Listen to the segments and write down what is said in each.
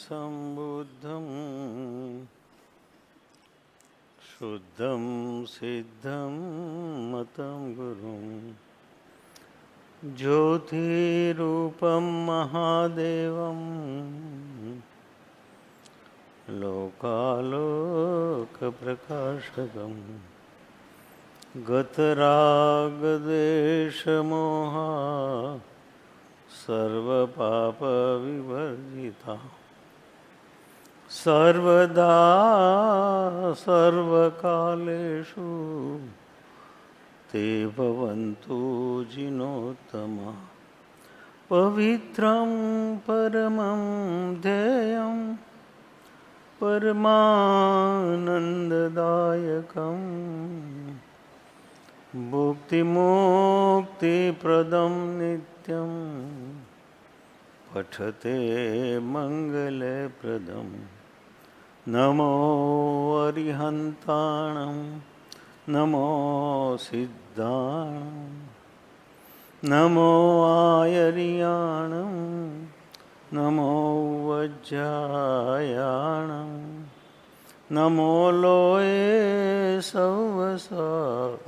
सम्बुद्धं शुद्धं सिद्धं मतं गुरुं ज्योतिरूपं महादेवं लोकालोकप्रकाशकं गतरागद्वेषमोहा सर्वपापविवर्जिता सर्वदा सर्वकालेषु ते भवन्तु जिनोत्तमा पवित्रं परमं ध्येयं परमानन्ददायकं भुक्तिमुक्तिप्रदं नित्यं पठते मङ्गलप्रदं नमो अरिहन्ताणं नमो सिद्धाणं नमो आयर्याणं नमो वज्रायाणं नमो लोये सवसाहुणम्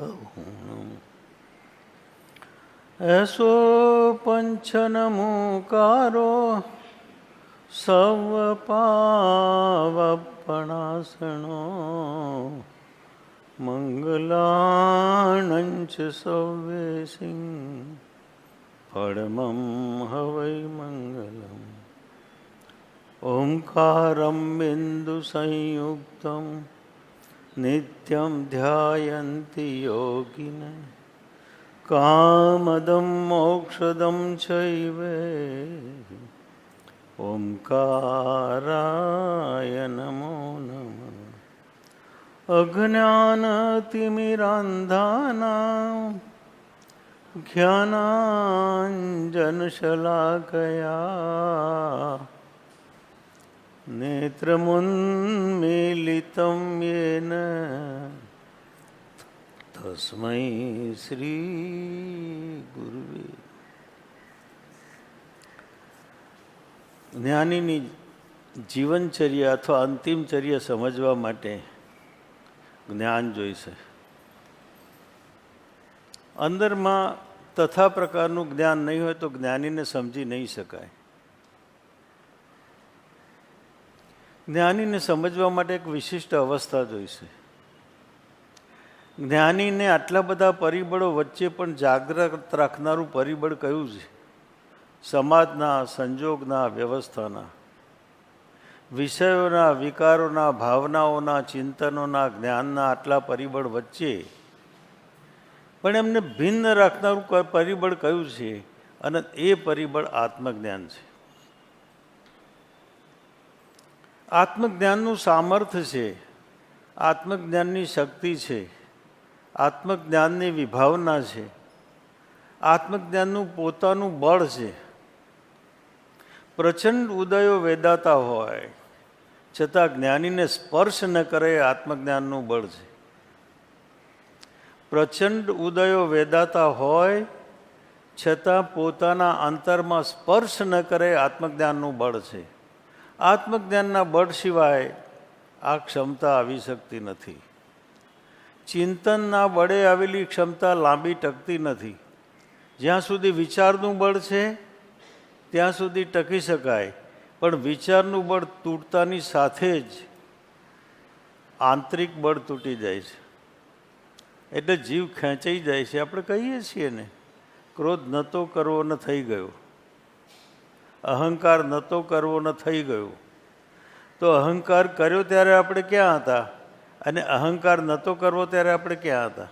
ऐसो पंचनमुकारो सर्वपावपणासनो मंगलाणंच सव्येसिं परमं हवै मंगलम् ओंकारं बिन्दुसंयुक्तं नित्यं ध्यायन्ति योगिनः कामदं मोक्षदं चैव ओंकाराय नमो नमः अज्ञानतिमिरान्धानां ज्ञानाञ्जनशलाकया नेत्रमुन्मीलितं येन तस्मै श्री गुरुवे। જ્ઞાનીની જીવનચર્યા અથવા અંતિમચર્યા સમજવા માટે જ્ઞાન જોઈશે. અંદરમાં તથા પ્રકારનું જ્ઞાન નહીં હોય તો જ્ઞાનીને સમજી નહીં શકાય. જ્ઞાનીને સમજવા માટે એક વિશિષ્ટ અવસ્થા જોઈશે. જ્ઞાનીને આટલા બધા પરિબળો વચ્ચે પણ જાગૃત રાખનારું પરિબળ કયું છે? સમાજના, સંજોગના, વ્યવસ્થાના, વિષયોના, વિકારોના, ભાવનાઓના, ચિંતનોના, જ્ઞાનના આટલા પરિબળ વચ્ચે પણ એમને ભિન્ન રાખનારું પરિબળ કયું છે? અને એ પરિબળ આત્મજ્ઞાન છે. આત્મજ્ઞાનનું સામર્થ્ય છે, આત્મજ્ઞાનની શક્તિ છે, આત્મજ્ઞાનની વિભાવના છે, આત્મજ્ઞાનનું પોતાનું બળ છે. પ્રચંડ ઉદયો વેદાતા હોય છતાં જ્ઞાનીને સ્પર્શ ન કરે એ આત્મજ્ઞાનનું બળ છે. પ્રચંડ ઉદયો વેદાતા હોય છતાં પોતાના અંતરમાં સ્પર્શ ન કરે આત્મજ્ઞાનનું બળ છે. આત્મજ્ઞાનના બળ સિવાય આ ક્ષમતા આવી શકતી નથી. ચિંતનના બળે આવેલી ક્ષમતા લાંબી ટકતી નથી. જ્યાં સુધી વિચારનું બળ છે ત્યાં સુધી ટકી શકાય, પણ વિચારનું બળ તૂટતાની સાથે જ આંતરિક બળ તૂટી જાય છે. એટલે જીવ ખેંચાઈ જાય છે. આપણે કહીએ છીએ ને, ક્રોધ નહોતો કરવો ન થઈ ગયો, અહંકાર નહોતો કરવો ન થઈ ગયો. તો અહંકાર કર્યો ત્યારે આપણે ક્યાં હતા? અને અહંકાર નહોતો કરવો ત્યારે આપણે ક્યાં હતા?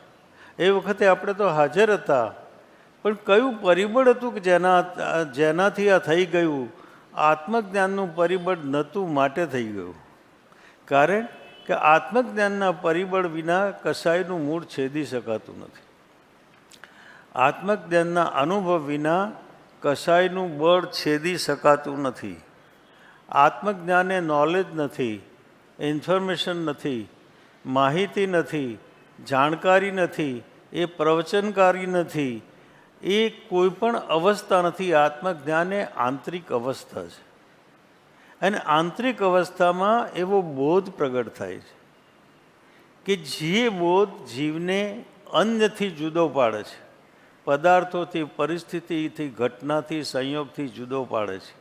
એ વખતે આપણે તો હાજર હતા, પણ કયું પરિબળ હતું કે જેનાથી આ થઈ ગયું? આત્મજ્ઞાનનું પરિબળ નહોતું માટે થઈ ગયું. કારણ કે આત્મજ્ઞાનના પરિબળ વિના કશાયનું મૂળ છેદી શકાતું નથી. આત્મજ્ઞાનના અનુભવ વિના કશાયનું બળ છેદી શકાતું નથી. આત્મજ્ઞાન એ નોલેજ નથી, ઇન્ફોર્મેશન નથી, માહિતી નથી, જાણકારી નથી, એ પ્રવચનકારી નથી, એ કોઈ પણ અવસ્થા નથી. આત્મજ્ઞાન એ આંતરિક અવસ્થા છે. અને આંતરિક અવસ્થામાં એવો બોધ પ્રગટ થાય છે કે જે બોધ જીવને અન્યથી જુદો પાડે છે, પદાર્થોથી, પરિસ્થિતિથી, ઘટનાથી, સંયોગથી જુદો પાડે છે.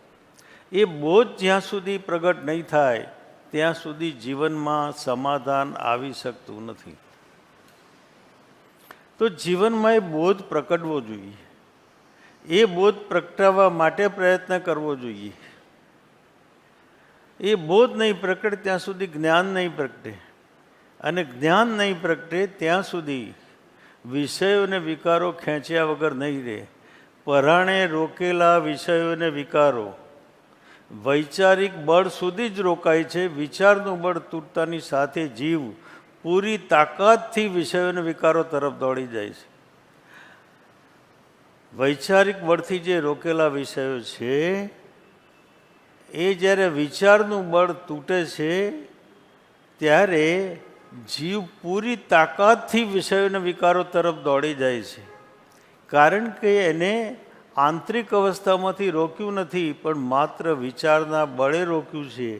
એ બોધ જ્યાં સુધી પ્રગટ નહીં થાય ત્યાં સુધી જીવનમાં સમાધાન આવી શકતું નથી. તો જીવનમાં એ બોધ પ્રગટવો જોઈએ. એ બોધ પ્રગટાવવા માટે પ્રયત્ન કરવો જોઈએ. એ બોધ નહીં પ્રગટે ત્યાં સુધી જ્ઞાન નહીં પ્રગટે, અને જ્ઞાન નહીં પ્રગટે ત્યાં સુધી વિષયોને વિકારો ખેંચ્યા વગર નહીં રહે. પરાણે રોકેલા વિષયોને વિકારો વૈચારિક બળ સુધી જ રોકાય છે. વિચારનું બળ તૂટતાની સાથે જીવ પૂરી તાકાતથી વિષયોને વિકારો તરફ દોડી જાય છે. વૈચારિક બળથી જે રોકેલા વિષયો છે એ જ્યારે વિચારનું બળ તૂટે છે ત્યારે જીવ પૂરી તાકાતથી વિષયોને વિકારો તરફ દોડી જાય છે. કારણ કે એને આંતરિક અવસ્થામાંથી રોક્યું નથી, પણ માત્ર વિચારના બળે રોક્યું છે.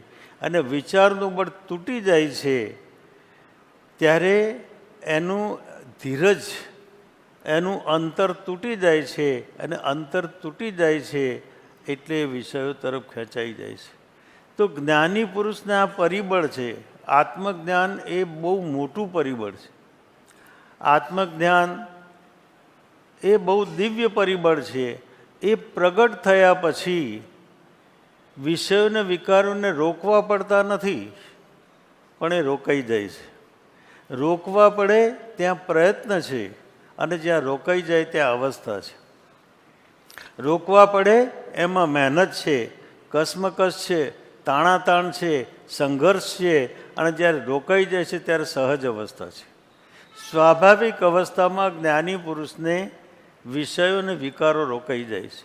અને વિચારનું બળ તૂટી જાય છે ત્યારે એનું ધીરજ, એનું અંતર તૂટી જાય છે. અને અંતર તૂટી જાય છે એટલે વિષયો તરફ ખેંચાઈ જાય છે. તો જ્ઞાની પુરુષને આ પરિબળ છે. આત્મજ્ઞાન એ બહુ મોટું પરિબળ છે. આત્મજ્ઞાન એ બહુ દિવ્ય પરિબળ છે. એ પ્રગટ થયા પછી વિષયોને, વિકારોને રોકવા પડતા નથી, પણ એ રોકાઈ જાય છે. રોકવા પડે ત્યાં પ્રયત્ન છે, અને જ્યાં રોકાઈ જાય ત્યાં અવસ્થા છે. રોકવા પડે એમાં મહેનત છે, કસમકસ છે, તાણાતાણ છે, સંઘર્ષ છે, અને જ્યારે રોકાઈ જાય છે ત્યારે સહજ અવસ્થા છે. સ્વાભાવિક અવસ્થામાં જ્ઞાની પુરુષને વિષયો અને વિકારો રોકાઈ જાય છે.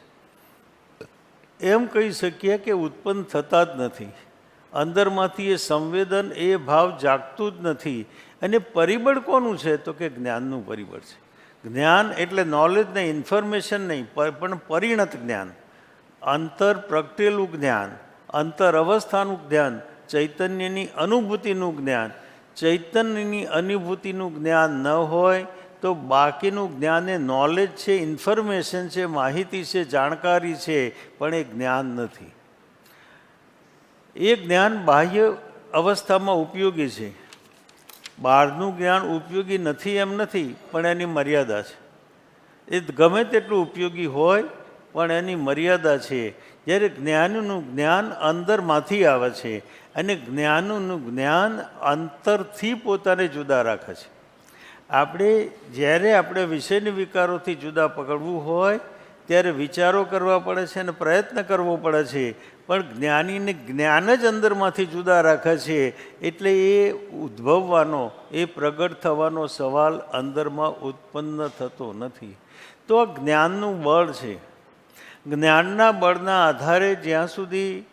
એમ કહી શકીએ કે ઉત્પન્ન થતા જ નથી. અંદરમાંથી એ સંવેદન, એ ભાવ જાગતું જ નથી. અને પરિબળ કોનું છે? તો કે જ્ઞાનનું પરિબળ છે. જ્ઞાન એટલે નોલેજ નહીં, ઇન્ફોર્મેશન નહીં, પણ પરિણત જ્ઞાન, અંતર પ્રગટેલું જ્ઞાન, અંતર અવસ્થાનું જ્ઞાન, ચૈતન્યની અનુભૂતિનું જ્ઞાન. ચૈતન્યની અનુભૂતિનું જ્ઞાન ન હોય તો બાકીનું જ્ઞાન એ નોલેજ છે, ઇન્ફોર્મેશન છે, માહિતી છે, જાણકારી છે, પણ એ જ્ઞાન નથી. એ જ્ઞાન બાહ્ય અવસ્થામાં ઉપયોગી છે. બહારનું જ્ઞાન ઉપયોગી નથી એમ નથી, પણ એની મર્યાદા છે. એ ગમે તેટલું ઉપયોગી હોય પણ એની મર્યાદા છે. જ્યારે જ્ઞાનનું જ્ઞાન અંદરમાંથી આવે છે, અને જ્ઞાનનું જ્ઞાન અંતરથી પોતાને જુદા રાખે છે. આપણે વિષયની વિકારોથી જુદા પકડવું હોય ત્યારે વિચારો કરવા પડે છે અને પ્રયત્ન કરવો પડે છે. પણ જ્ઞાનીને જ્ઞાન જ અંદરમાંથી જુદા રાખે છે. એટલે એ ઉદ્ભવવાનો, એ પ્રગટ થવાનો સવાલ અંદરમાં ઉત્પન્ન થતો નથી. તો આ જ્ઞાનનું બળ છે. જ્ઞાનના બળના આધારે જ્યાં સુધી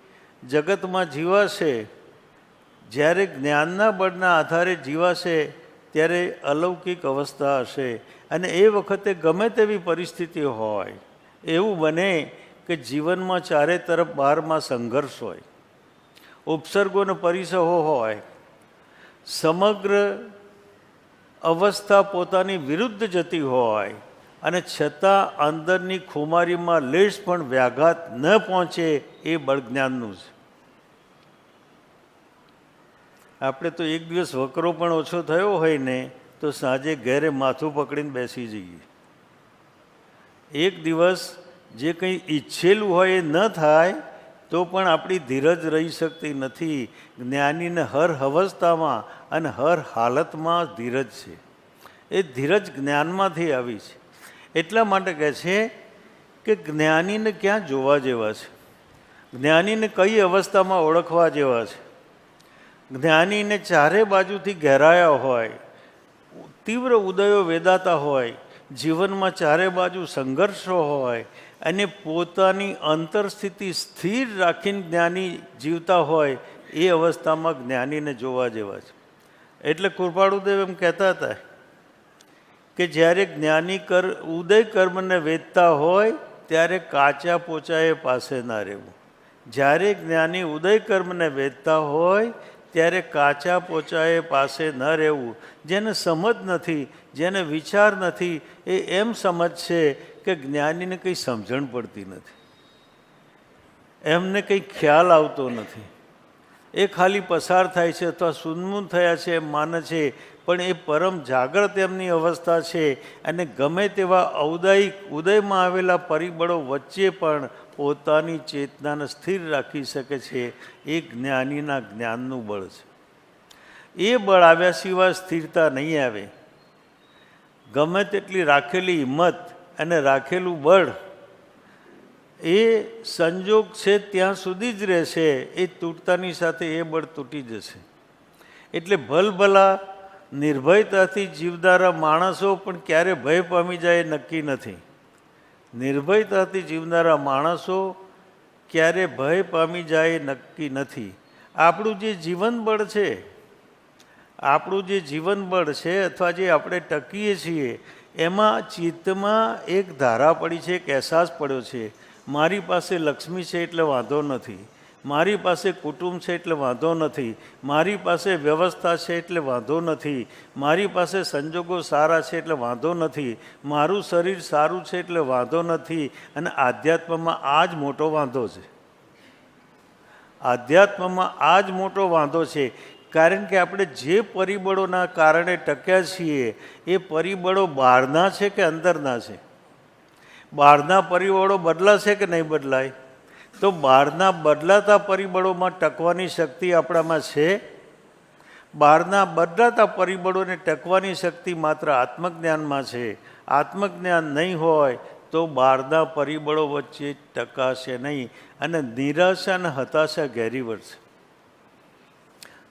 જગતમાં જીવાશે, જ્યારે જ્ઞાનના બળના આધારે જીવાશે ત્યારે અલૌકિક અવસ્થા હશે. અને એ વખતે ગમે તેવી પરિસ્થિતિ હોય, એવું બને કે જીવનમાં ચારે તરફ બહારમાં સંઘર્ષ હોય, ઉપસર્ગોને પરિસહો હોય, સમગ્ર અવસ્થા પોતાની વિરુદ્ધ જતી હોય, અને છતાં અંદરની ખુમારીમાં લેશ પણ વ્યાઘાત ન પહોંચે, એ બળ જ્ઞાનનું છે. આપણે તો એક દિવસ વકરો પણ ઓછો થયો હોય ને તો સાંજે ઘરે માથું પકડીને બેસી જઈએ. એક દિવસ જે કંઈ ઈચ્છેલું હોય એ ન થાય તો પણ આપણી ધીરજ રહી શકતી નથી. જ્ઞાનીને હર અવસ્થામાં અને હર હાલતમાં ધીરજ છે. એ ધીરજ જ્ઞાનમાંથી આવી છે. એટલા માટે કહે છે કે જ્ઞાનીને ક્યાં જોવા જેવા છે, જ્ઞાનીને કઈ અવસ્થામાં ઓળખવા જેવા છે. જ્ઞાનીને ચારે બાજુથી ઘેરાયા હોય, તીવ્ર ઉદયો વેદાતા હોય, જીવનમાં ચારે બાજુ સંઘર્ષો હોય, અને પોતાની અંતરસ્થિતિ સ્થિર રાખીને જ્ઞાની જીવતા હોય, એ અવસ્થામાં જ્ઞાનીને જોવા જેવા છે. એટલે કૃપાળુદેવ એમ કહેતા હતા કે જ્યારે જ્ઞાની ઉદય કર્મને વેદતા હોય ત્યારે કાચા પોચાએ પાસે ના રહેવું. જ્યારે જ્ઞાની ઉદય કર્મને વેચતા હોય ત્યારે કાચા પોચાએ પાસે ન રહેવું. જેને સમજ નથી, જેને વિચાર નથી, એ એમ સમજશે કે જ્ઞાનીને કંઈ સમજણ પડતી નથી, એમને કંઈ ખ્યાલ આવતો નથી, એ ખાલી પસાર થાય છે અથવા સુન્મૂન થયા છે એમ માને છે. પણ એ પરમ જાગ્રત એમની અવસ્થા છે અને ગમે તેવા ઉદયમાં આવેલા પરિબળો વચ્ચે પણ પોતાની ચેતનાને સ્થિર રાખી શકે છે. એ જ્ઞાનીના જ્ઞાનનું બળ છે. એ બળ આવ્યા સિવાય સ્થિરતા નહીં આવે. ગમે તેટલી રાખેલી હિંમત અને રાખેલું બળ એ સંજોગ છે ત્યાં સુધી જ રહેશે. એ તૂટતાની સાથે એ બળ તૂટી જશે. એટલે ભલભલા નિર્ભયતાથી જીવનારા માણસો પણ ક્યારે ભય પામી જાય એ નક્કી નથી. નિર્ભયતાથી જીવનારા માણસો ક્યારે ભય પામી જાય એ નક્કી નથી. આપણું જે જીવન બળ છે, આપણું જે જીવન બળ છે અથવા જે આપણે ટકીએ છીએ એમાં ચિત્તમાં એક ધારા પડી છે, એક અહેસાસ પડ્યો છે. મારી પાસે લક્ષ્મી છે એટલે વાંધો નથી, મારી પાસે કુટુંબ છે એટલે વાંધો નથી, મારી પાસે વ્યવસ્થા છે એટલે વાંધો નથી, મારી પાસે સંજોગો સારા છે એટલે વાંધો નથી, મારું શરીર સારું છે એટલે વાંધો નથી. અને આધ્યાત્મમાં આ જ મોટો વાંધો છે. આધ્યાત્મમાં આ જ મોટો વાંધો છે. કારણ કે આપણે જે પરિબળોના કારણે ટક્યા છીએ એ પરિબળો બહારના છે કે અંદરના છે? બહારના પરિબળો બદલાશે કે નહીં બદલાય? તો બહારના બદલાતા પરિબળોમાં ટકવાની શક્તિ આપણામાં છે. બહારના બદલાતા પરિબળોને ટકવાની શક્તિ માત્ર આત્મજ્ઞાનમાં છે. આત્મજ્ઞાન નહીં હોય તો બહારના પરિબળો વચ્ચે ટકાશે નહીં અને નિરાશા અને હતાશા ઘેરી વળશે.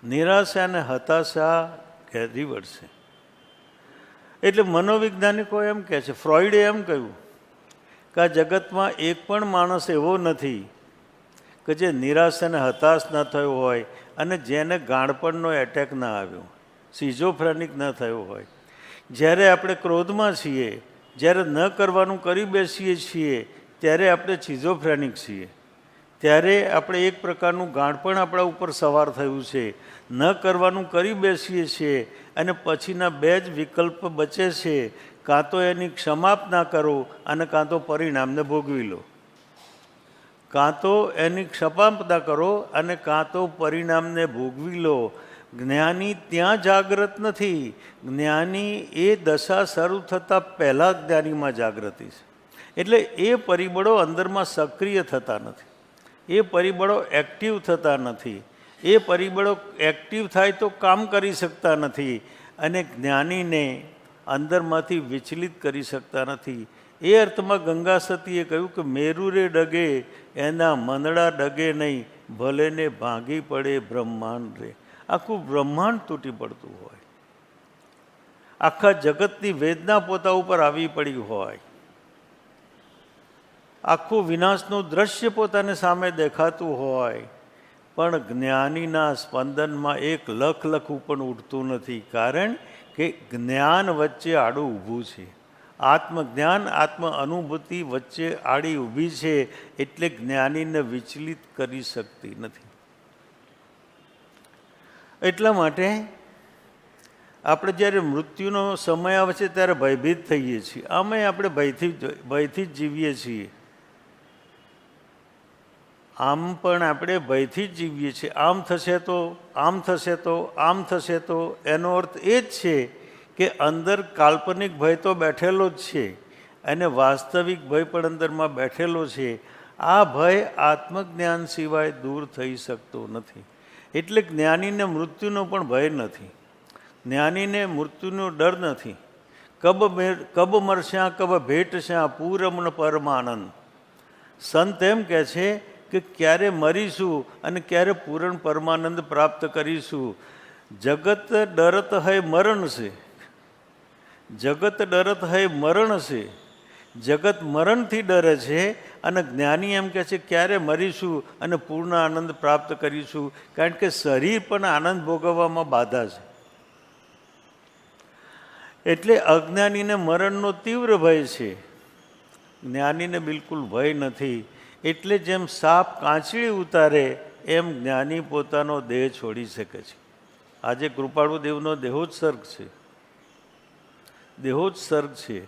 નિરાશા અને હતાશા ઘેરી વળશે. એટલે મનોવૈજ્ઞાનિકો એમ કહે છે, ફ્રોઈડે એમ કહ્યું કે આ જગતમાં એક પણ માણસ એવો નથી કે જે નિરાશ અને હતાશ ન થયો હોય અને જેને ગાણપણનો એટેક ના આવ્યો, સિઝોફ્રેનિક ન થયો હોય. જ્યારે આપણે ક્રોધમાં છીએ, જ્યારે ન કરવાનું કરી બેસીએ છીએ ત્યારે આપણે સિઝોફ્રેનિક છીએ. ત્યારે આપણે એક પ્રકારનું ગાણપણ આપણા ઉપર સવાર થયું છે. ન કરવાનું કરી બેસીએ છીએ અને પછીના બે જ વિકલ્પ બચે છે, કાં તો એની ક્ષમાપના કરો અને કાં તો પરિણામને ભોગવી લો. કાં તો એની ક્ષમાપના કરો અને કાં તો પરિણામને ભોગવી લો. જ્ઞાની ત્યાં જાગૃત નથી. જ્ઞાની એ દશા શરૂ થતાં પહેલાં જ્ઞાનીમાં જાગૃતિ છે. એટલે એ પરિબળો અંદરમાં સક્રિય થતા નથી, એ પરિબળો એક્ટિવ થતા નથી. એ પરિબળો એક્ટિવ થાય તો કામ કરી શકતા નથી અને જ્ઞાનીને અંદરમાંથી વિચલિત કરી શકતા નથી. એ અર્થમાં ગંગા સતીએ કહ્યું કે મેરુ રે ડગે એના મંદડા ડગે નહીં, ભલે ને ભાંગી પડે બ્રહ્માંડ રે. આખું બ્રહ્માંડ તૂટી પડતું હોય, આખા જગતની વેદના પોતા ઉપર આવી પડી હોય, આખું વિનાશનું દ્રશ્ય પોતાને સામે દેખાતું હોય, પણ જ્ઞાનીના સ્પંદનમાં એક લખ લખું પણ ઉઠતું નથી. કારણ કે જ્ઞાન વચ્ચે આડું ઊભું છે. આત્મજ્ઞાન આત્મ અનુભૂતિ વચ્ચે આડી ઊભી છે. એટલે જ્ઞાનીને વિચલિત કરી શકતી નથી. એટલા માટે આપણે જ્યારે મૃત્યુનો સમય આવે છે ત્યારે ભયભીત થઈએ છીએ. આમાંય આપણે ભયથી જ જીવીએ છીએ. આમ પણ આપણે ભયથી જ જીવીએ છીએ. આમ થશે તો, આમ થશે તો, આમ થશે તો. એનો અર્થ એ જ છે કે અંદર કાલ્પનિક ભય તો બેઠેલો જ છે અને વાસ્તવિક ભય પણ અંદરમાં બેઠેલો છે. આ ભય આત્મજ્ઞાન સિવાય દૂર થઈ શકતો નથી. એટલે જ્ઞાનીને મૃત્યુનો પણ ભય નથી, જ્ઞાનીને મૃત્યુનો ડર નથી. કબ મરશ્યા કબ ભેટશ્યા પૂરમન પરમાનંદ. સંત એમ કહે છે કે ક્યારે મરીશું અને ક્યારે પૂરણ પરમાનંદ પ્રાપ્ત કરીશું. જગત ડરત હૈ મરણ છે, જગત ડરત હૈ મરણ છે. જગત મરણથી ડરે છે અને જ્ઞાની એમ કહે છે ક્યારે મરીશું અને પૂર્ણ આનંદ પ્રાપ્ત કરીશું. કારણ કે શરીર પણ આનંદ ભોગવવામાં બાધા છે. એટલે અજ્ઞાનીને મરણનો તીવ્ર ભય છે, જ્ઞાનીને બિલકુલ ભય નથી. એટલે જેમ સાપ કાંચળી ઉતારે એમ જ્ઞાની પોતાનો દેહ છોડી શકે છે. આજે કૃપાળુ દેવનો દેહોત્સર્ગ છે. દેહોત્સર્ગ છે.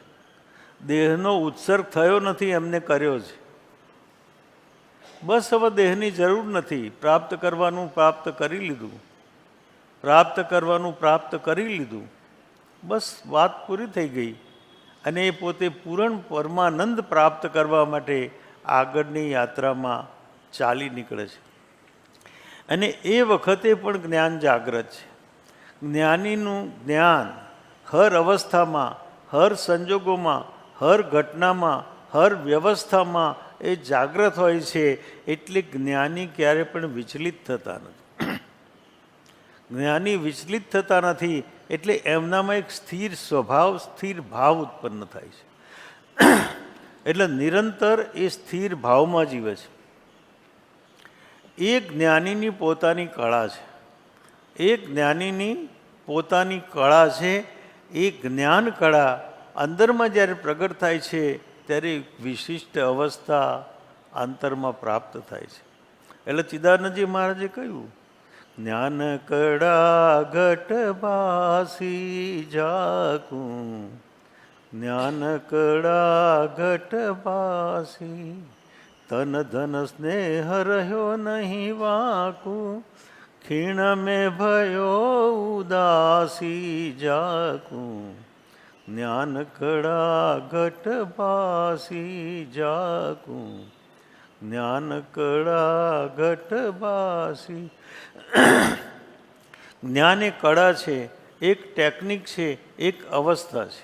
દેહનો ઉત્સર્ગ થયો નથી, એમને કર્યો છે. બસ હવે દેહની જરૂર નથી. પ્રાપ્ત કરવાનું પ્રાપ્ત કરી લીધું. પ્રાપ્ત કરવાનું પ્રાપ્ત કરી લીધું. બસ વાત પૂરી થઈ ગઈ. અને એ પોતે પૂર્ણ પરમાનંદ પ્રાપ્ત કરવા માટે આગળની યાત્રામાં ચાલી નીકળે છે. અને એ વખતે પણ જ્ઞાન જાગ્રત છે. જ્ઞાનીનું જ્ઞાન હર અવસ્થામાં, હર સંજોગોમાં, હર ઘટનામાં, હર વ્યવસ્થામાં એ જાગ્રત હોય છે. એટલે જ્ઞાની ક્યારે પણ વિચલિત થતા નથી. જ્ઞાની વિચલિત થતા નથી એટલે એમનામાં એક સ્થિર સ્વભાવ, સ્થિર ભાવ ઉત્પન્ન થાય છે. એટલે નિરંતર એ સ્થિર ભાવમાં જીવે છે. એ જ્ઞાનીની પોતાની કળા છે. એ જ્ઞાનીની પોતાની કળા છે. એ જ્ઞાન કળા અંદરમાં જ્યારે પ્રગટ થાય છે ત્યારે વિશિષ્ટ અવસ્થા અંતરમાં પ્રાપ્ત થાય છે. એટલે ચિદાનંદજી મહારાજે કહ્યું, જ્ઞાન કળા ઘટ બાસી જાકું, જ્ઞાન કળા ઘટ બાસી, તન ધન સ્નેહ રહ્યો નહીં વાકું, ખીણ મેં ભયો ઉદાસી જાકું, જ્ઞાન કળા ઘટ બાસી જાકું, જ્ઞાન કળા ઘટ બાસી. જ્ઞાન એ કળા છે, એક ટેકનિક છે, એક અવસ્થા છે.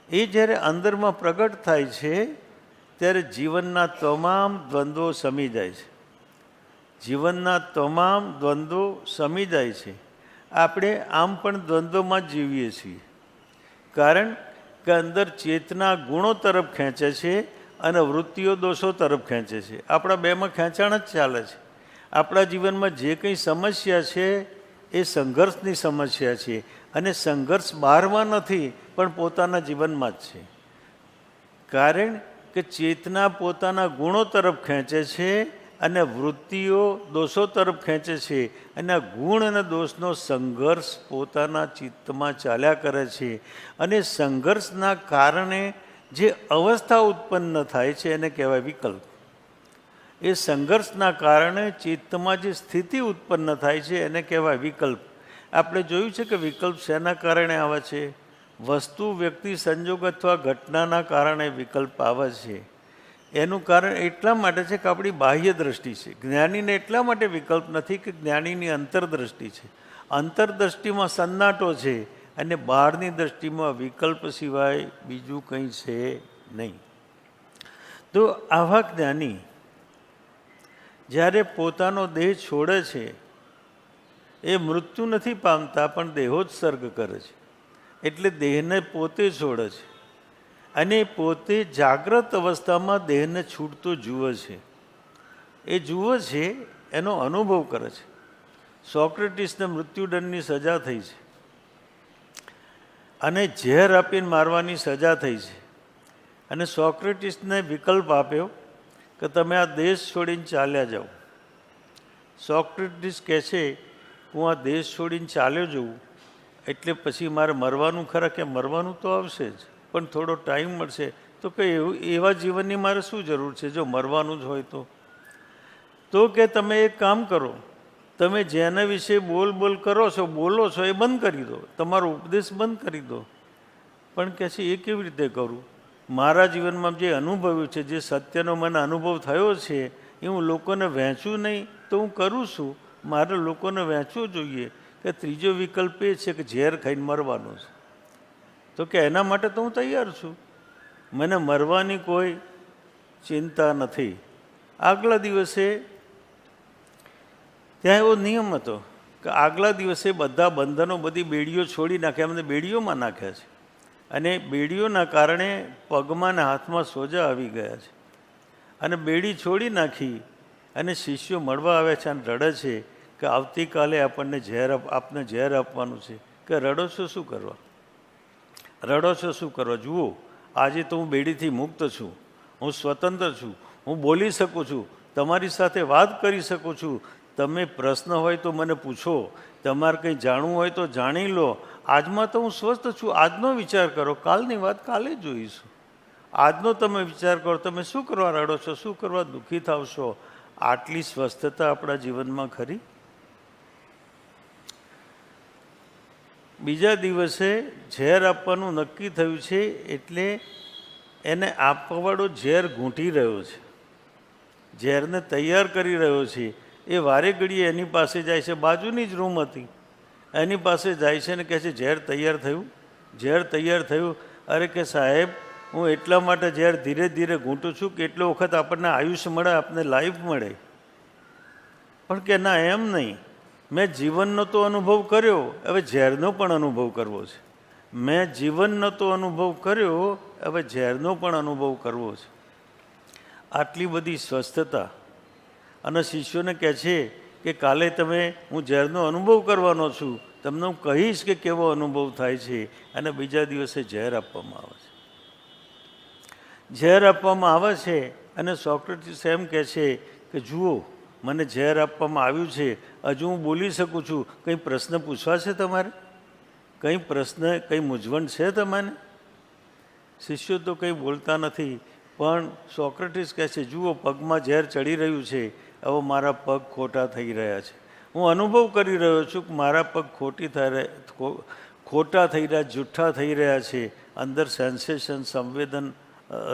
એ જ્યારે અંદરમાં પ્રગટ થાય છે ત્યારે જીવનના તમામ દ્વંદ્વો શમી જાય છે. જીવનના તમામ દ્વંદ્વો શમી જાય છે. આપણે આમ પણ દ્વંદ્વમાં જ જીવીએ છીએ. કારણ કે અંદર ચેતના ગુણો તરફ ખેંચે છે અને વૃત્તિઓ દોષો તરફ ખેંચે છે. આપણા બેમાં ખેંચાણ જ ચાલે છે. આપણા જીવનમાં જે કંઈ સમસ્યા છે એ સંઘર્ષની સમસ્યા છે. અને સંઘર્ષ બહારમાં નથી પણ પોતાના જીવનમાં જ છે. કારણ કે ચેતના પોતાના ગુણો તરફ ખેંચે છે અને વૃત્તિઓ દોષો તરફ ખેંચે છે. અને આ ગુણ અને દોષનો સંઘર્ષ પોતાના ચિત્તમાં ચાલ્યા કરે છે. અને સંઘર્ષના કારણે જે અવસ્થા ઉત્પન્ન થાય છે એને કહેવાય વિકલ્પ. એ સંઘર્ષના કારણે ચિત્તમાં જે સ્થિતિ ઉત્પન્ન થાય છે એને કહેવાય વિકલ્પ. આપણે જોયું છે કે વિકલ્પ શેના કારણે આવે છે? વસ્તુ, વ્યક્તિ, સંજોગ અથવા ઘટનાના કારણે વિકલ્પ આવે છે. એનું કારણ એટલા માટે છે કે આપણી બાહ્ય દ્રષ્ટિ છે. જ્ઞાનીને એટલા માટે વિકલ્પ નથી કે જ્ઞાનીની અંતરદ્રષ્ટિ છે. અંતરદ્રષ્ટિમાં સન્નાટો છે અને બહારની દ્રષ્ટિમાં વિકલ્પ સિવાય બીજું કંઈ છે નહીં. તો આવા જ્ઞાની જ્યારે પોતાનો દેહ છોડે છે એ મૃત્યુ નથી પામતા પણ દેહોત્સર્ગ કરે છે. એટલે દેહને પોતે છોડે છે અને પોતે જાગ્રત અવસ્થામાં દેહને છૂટતો જુએ છે. એ જુએ છે, એનો અનુભવ કરે છે. સોક્રેટિસને મૃત્યુદંડની સજા થઈ છે અને ઝેર આપીને મારવાની સજા થઈ છે. અને સોક્રેટિસને વિકલ્પ આપ્યો કે તમે આ દેશ છોડીને ચાલ્યા જાઓ. સોક્રેટિસ કહે છે હું આ દેશ છોડીને ચાલ્યો જઉં એટલે પછી મારે મરવાનું ખરા? કે મરવાનું તો આવશે જ પણ થોડો ટાઈમ મળશે. તો કે એવા જીવનની મારે શું જરૂર છે જો મરવાનું જ હોય તો કે તમે એક કામ કરો, તમે જેના વિશે બોલ કરો છો, બોલો છો એ બંધ કરી દો, તમારો ઉપદેશ બંધ કરી દો. પણ કહે છે એ કેવી રીતે કરું? મારા જીવનમાં જે અનુભવ્યું છે, જે સત્યનો મને અનુભવ થયો છે એ હું લોકોને વહેંચું નહીં તો હું કરું છું. મારે લોકોને વહેંચવું જોઈએ. કે ત્રીજો વિકલ્પ એ છે કે ઝેર ખાઈને મરવાનો છે. તો કે એના માટે તો હું તૈયાર છું, મને મરવાની કોઈ ચિંતા નથી. આગલા દિવસે ત્યાં એવો નિયમ હતો કે આગલા દિવસે બધા બંધનો, બધી બેડીઓ છોડી નાખ્યા. અમને બેડીઓમાં નાખ્યા છે અને બેડીઓના કારણે પગમાં ને હાથમાં સોજા આવી ગયા છે. અને બેડી છોડી નાખી અને શિષ્યો મળવા આવે છે અને રડે છે કે આવતીકાલે આપણને આપને ઝેર આપવાનું છે. કે રડો છો શું કરવા? રડો છો શું કરવા? જુઓ, આજે તો હું બેડીથી મુક્ત છું, હું સ્વતંત્ર છું, હું બોલી શકું છું, તમારી સાથે વાત કરી શકું છું. તમે પ્રશ્ન હોય તો મને પૂછો, તમારે કંઈ જાણવું હોય તો જાણી લો. આજમાં તો હું સ્વસ્થ છું, આજનો વિચાર કરો, કાલની વાત કાલે જોઈશું. આજનો તમે વિચાર કરો, તમે શું કરવા રડો છો, શું કરવા દુઃખી થાવ છો. આટલી સ્વસ્થતા આપણા જીવનમાં ખરી? બીજા દિવસે ઝેર આપવાનું નક્કી થયું છે, એટલે એને આપવાવાળો ઝેર ઘૂંટી રહ્યો છે, ઝેરને તૈયાર કરી રહ્યો છે. એ વારે ઘડીએ એની પાસે જાય છે, બાજુની જ રૂમ હતી, એની પાસે જાય છે ને કહે છે, ઝેર તૈયાર થયું, ઝેર તૈયાર થયું. અરે કે સાહેબ, હું એટલા માટે ઝેર ધીરે ધીરે ઘૂંટું છું કે એટલો વખત આપણને આયુષ્ય મળે, આપણને લાઈફ મળે. પણ કે ના, એમ નહીં, મેં જીવનનો તો અનુભવ કર્યો, હવે ઝેરનો પણ અનુભવ કરવો છે. મેં જીવનનો તો અનુભવ કર્યો, હવે ઝેરનો પણ અનુભવ કરવો છે. આટલી બધી સ્વસ્થતા. અને શિષ્યોને કહે છે કે કાલે તમે, હું ઝેરનો અનુભવ કરવાનો છું, તમને હું કહીશ કે કેવો અનુભવ થાય છે. અને બીજા દિવસે ઝેર આપવામાં આવે છે. ઝેર આપવામાં આવે છે અને સોક્રેટિસ એમ કહે છે કે જુઓ, મને ઝેર આપવામાં આવ્યું છે, હજુ હું બોલી શકું છું, કંઈ પ્રશ્ન પૂછવા છે તમારે? કંઈ પ્રશ્ન, કંઈ મૂંઝવણ છે તમને? શિષ્યો તો કંઈ બોલતા નથી. પણ સોક્રેટિસ કહે છે, જુઓ, પગમાં ઝેર ચડી રહ્યું છે, હવે મારા પગ ખોટા થઈ રહ્યા છે. હું અનુભવ કરી રહ્યો છું કે મારા પગ ખોટા થઈ રહ્યા, જૂઠ્ઠા થઈ રહ્યા છે. અંદર સેન્સેશન, સંવેદન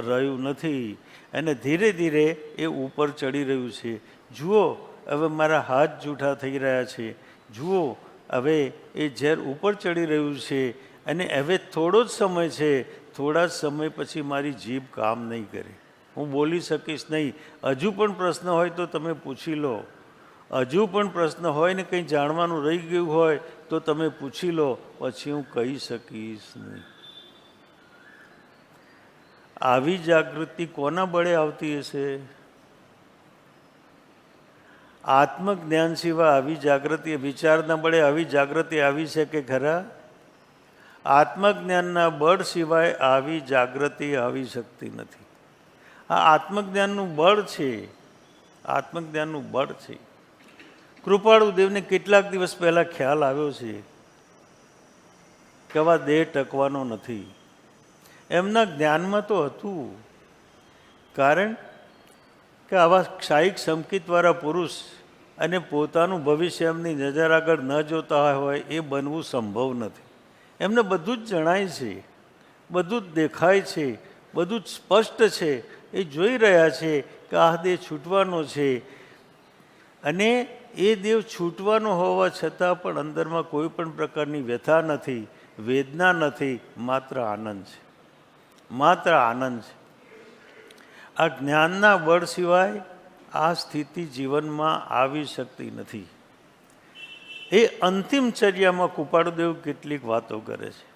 રહ્યું નથી, અને ધીરે ધીરે એ ઉપર ચડી રહ્યું છે. જુઓ, હવે મારા હાથ જૂઠા થઈ રહ્યા છે. જુઓ, હવે એ ઝેર ઉપર ચડી રહ્યું છે, અને હવે થોડો જ સમય છે, થોડા જ સમય પછી મારી જીભ કામ નહીં કરે, હું બોલી શકીશ નહીં. હજુ પણ પ્રશ્ન હોય તો તમે પૂછી લો, હજુ પણ પ્રશ્ન હોય ને કંઈ જાણવાનું રહી ગયું હોય તો તમે પૂછી લો, પછી હું કહી શકીશ નહીં. આવી જાગૃતિ કોના બળે આવતી હશે? આત્મજ્ઞાન સિવાય આવી જાગૃતિ, વિચારના બળે આવી જાગૃતિ આવી છે કે ખરા? આત્મજ્ઞાનના બળ સિવાય આવી જાગૃતિ આવી શકતી નથી. આ આત્મજ્ઞાનનું બળ છે, આત્મજ્ઞાનનું બળ છે. કૃપાળુ દેવને કેટલાક દિવસ પહેલાં ખ્યાલ આવ્યો છે કે આવા દેહ ટકવાનો નથી. એમના જ્ઞાનમાં તો હતું, કારણ કે આવા ક્ષાયિક સંકિતવાળા પુરુષ અને પોતાનું ભવિષ્ય એમની નજર આગળ ન જોતા હોય એ બનવું સંભવ નથી. એમને બધું જ જણાય છે, બધું જ દેખાય છે, બધું જ સ્પષ્ટ છે. એ જોઈ રહ્યા છે કે આ દેહ છૂટવાનો છે, અને એ દેહ છૂટવાનો હોવા છતાં પણ અંદરમાં કોઈ પણ પ્રકારની વ્યથા નથી, વેદના નથી, માત્ર આનંદ છે, માત્ર આનંદ છે. આ જ્ઞાનના બળ સિવાય આ સ્થિતિ જીવનમાં આવી શકતી નથી. એ અંતિમ ચર્યામાં કૃપાળુદેવ કેટલીક વાતો કરે છે.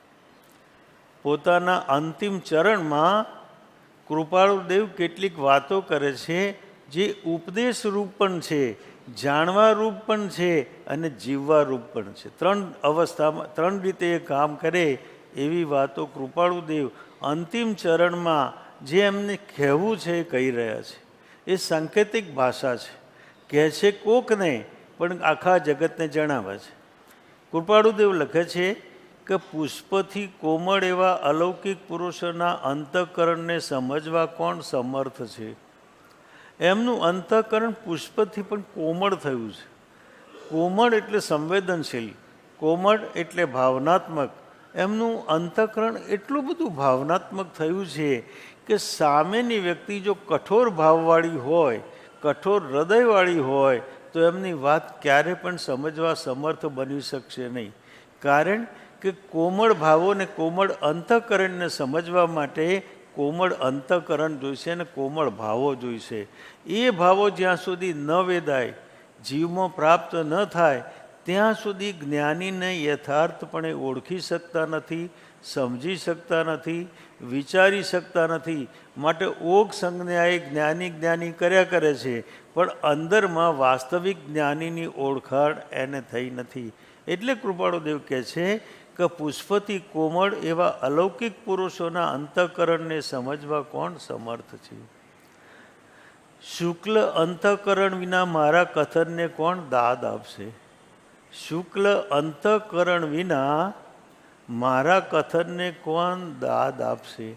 પોતાના અંતિમ ચરણમાં કૃપાળુદેવ કેટલીક વાતો કરે છે જે ઉપદેશ રૂપ પણ છે, જાણવા રૂપ પણ છે, અને જીવવા રૂપ પણ છે. ત્રણ અવસ્થામાં, ત્રણ રીતે એ કામ કરે એવી વાતો કૃપાળુદેવ અંતિમ ચરણમાં જે એમને કહેવું છે એ કહી રહ્યા છે. એ સાંકેતિક ભાષા છે, કહે છે કોકને, પણ આખા જગતને જણાવે છે. કૃપાળુદેવ લખે છે કે પુષ્પથી કોમળ એવા અલૌકિક પુરુષોના અંતઃકરણને સમજવા કોણ સમર્થ છે? એમનું અંતઃકરણ પુષ્પથી પણ કોમળ થયું છે. કોમળ એટલે સંવેદનશીલ, કોમળ એટલે ભાવનાત્મક. એમનું અંતઃકરણ એટલું બધું ભાવનાત્મક થયું છે કે સામેની વ્યક્તિ જો કઠોર ભાવવાળી હોય, કઠોર હૃદયવાળી હોય, તો એમની વાત ક્યારે પણ સમજવા સમર્થ બની શકશે નહીં. કારણ કે કોમળ ભાવોને, કોમળ અંતઃકરણને સમજવા માટે કોમળ અંતઃકરણ જોઈશે અને કોમળ ભાવો જોઈશે. એ ભાવો જ્યાં સુધી ન વેદાય, જીવમાં પ્રાપ્ત ન થાય, ત્યાં સુધી જ્ઞાનીને યથાર્થપણે ઓળખી શકતા નથી, સમજી શકતા નથી, વિચારી શકતા નથી. માટે ઓગ સંજ્ઞાએ જ્ઞાની જ્ઞાની કર્યા કરે છે, પણ અંદરમાં વાસ્તવિક જ્ઞાનીની ઓળખાણ એને થઈ નથી. એટલે કૃપાળુદેવ કહે છે કે પુષ્પથી કોમળ એવા અલૌકિક પુરુષોના અંતઃકરણને સમજવા કોણ સમર્થ છે? શુક્લ અંતઃકરણ વિના મારા કથનને કોણ દાદ આપશે? શુક્લ અંતઃકરણ વિના મારા કથનને કોણ દાદ આપશે?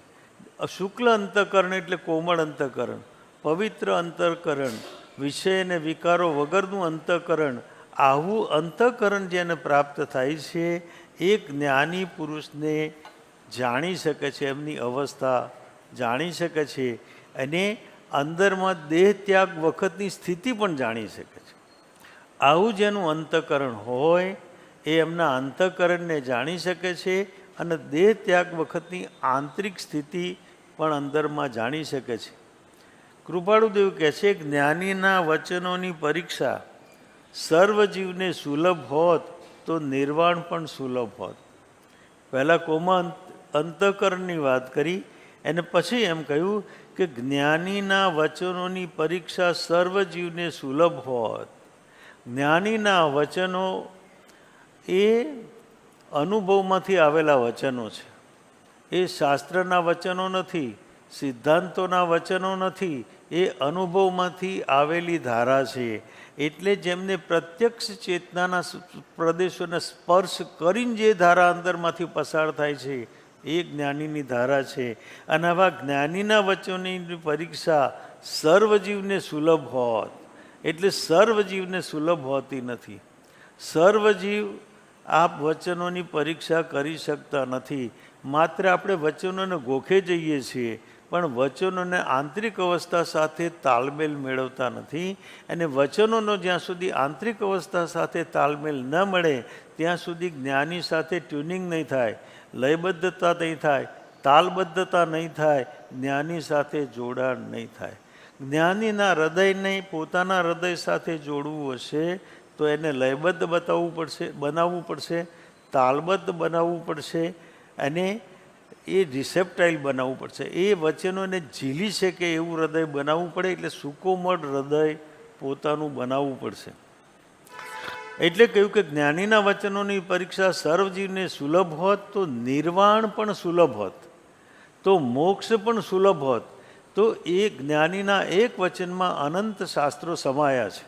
શુક્લ અંતઃકરણ એટલે કોમળ અંતઃકરણ, પવિત્ર અંતઃકરણ, વિષય અને વિકારો વગરનું અંતઃકરણ. આવું અંતઃકરણ જેને પ્રાપ્ત થાય છે એ જ્ઞાની પુરુષને જાણી શકે છે, એમની અવસ્થા જાણી શકે છે અને અંદરમાં દેહ ત્યાગ વખતની સ્થિતિ પણ જાણી શકે છે. આવું જેનું અંતઃકરણ હોય એ એમના અંતઃકરણને જાણી શકે છે અને દેહ ત્યાગ વખતની આંતરિક સ્થિતિ પણ અંદરમાં જાણી શકે છે. કૃપાળુદેવ કહે છે, જ્ઞાનીના વચનોની પરીક્ષા સર્વજીવને સુલભ હોત તો નિર્વાણ પણ સુલભ હોત. પહેલાં કોમા અંતઃકરણની વાત કરી અને પછી એમ કહ્યું કે જ્ઞાનીના વચનોની પરીક્ષા સર્વજીવને સુલભ હોત. જ્ઞાનીના વચનો એ અનુભવમાંથી આવેલા વચનો છે, એ શાસ્ત્રના વચનો નથી, સિદ્ધાંતોના વચનો નથી, એ અનુભવમાંથી આવેલી ધારા છે. એટલે જેમને પ્રત્યક્ષ ચેતનાના પ્રદેશોને સ્પર્શ કરીને જે ધારા અંદરમાંથી પસાર થાય છે એ જ્ઞાનીની ધારા છે. અને આવા જ્ઞાનીના વચનોની પરીક્ષા સર્વજીવને સુલભ હોત. એટલે સર્વજીવને સુલભ હોતી નથી. સર્વજીવ આ વચનોની પરીક્ષા કરી શકતા નથી. માત્ર આપણે વચનોને ગોખે જઈએ છીએ પણ વચનોને આંતરિક અવસ્થા સાથે તાલમેલ મેળવતા નથી. અને વચનોનો જ્યાં સુધી આંતરિક અવસ્થા સાથે તાલમેલ ન મળે ત્યાં સુધી જ્ઞાની સાથે ટ્યુનિંગ નહીં થાય, લયબદ્ધતા નહીં થાય, તાલબદ્ધતા નહીં થાય, જ્ઞાની સાથે જોડાણ નહીં થાય. જ્ઞાનીના હૃદયને પોતાના હૃદય સાથે જોડવું હશે તો એને લયબદ્ધ બનાવવું પડશે, તાલબદ્ધ બનાવવું પડશે અને એ રિસેપ્ટાઇલ બનાવવું પડશે. એ વચનોને ઝીલી શકે એવું હૃદય બનાવવું પડે. એટલે સુકોમળ હૃદય પોતાનું બનાવવું પડશે. એટલે કહ્યું કે જ્ઞાનીના વચનોની પરીક્ષા સર્વજીવને સુલભ હોત તો નિર્વાણ પણ સુલભ હોત, તો મોક્ષ પણ સુલભ હોત. તો એ જ્ઞાનીના એક વચનમાં અનંત શાસ્ત્રો સમાયા છે.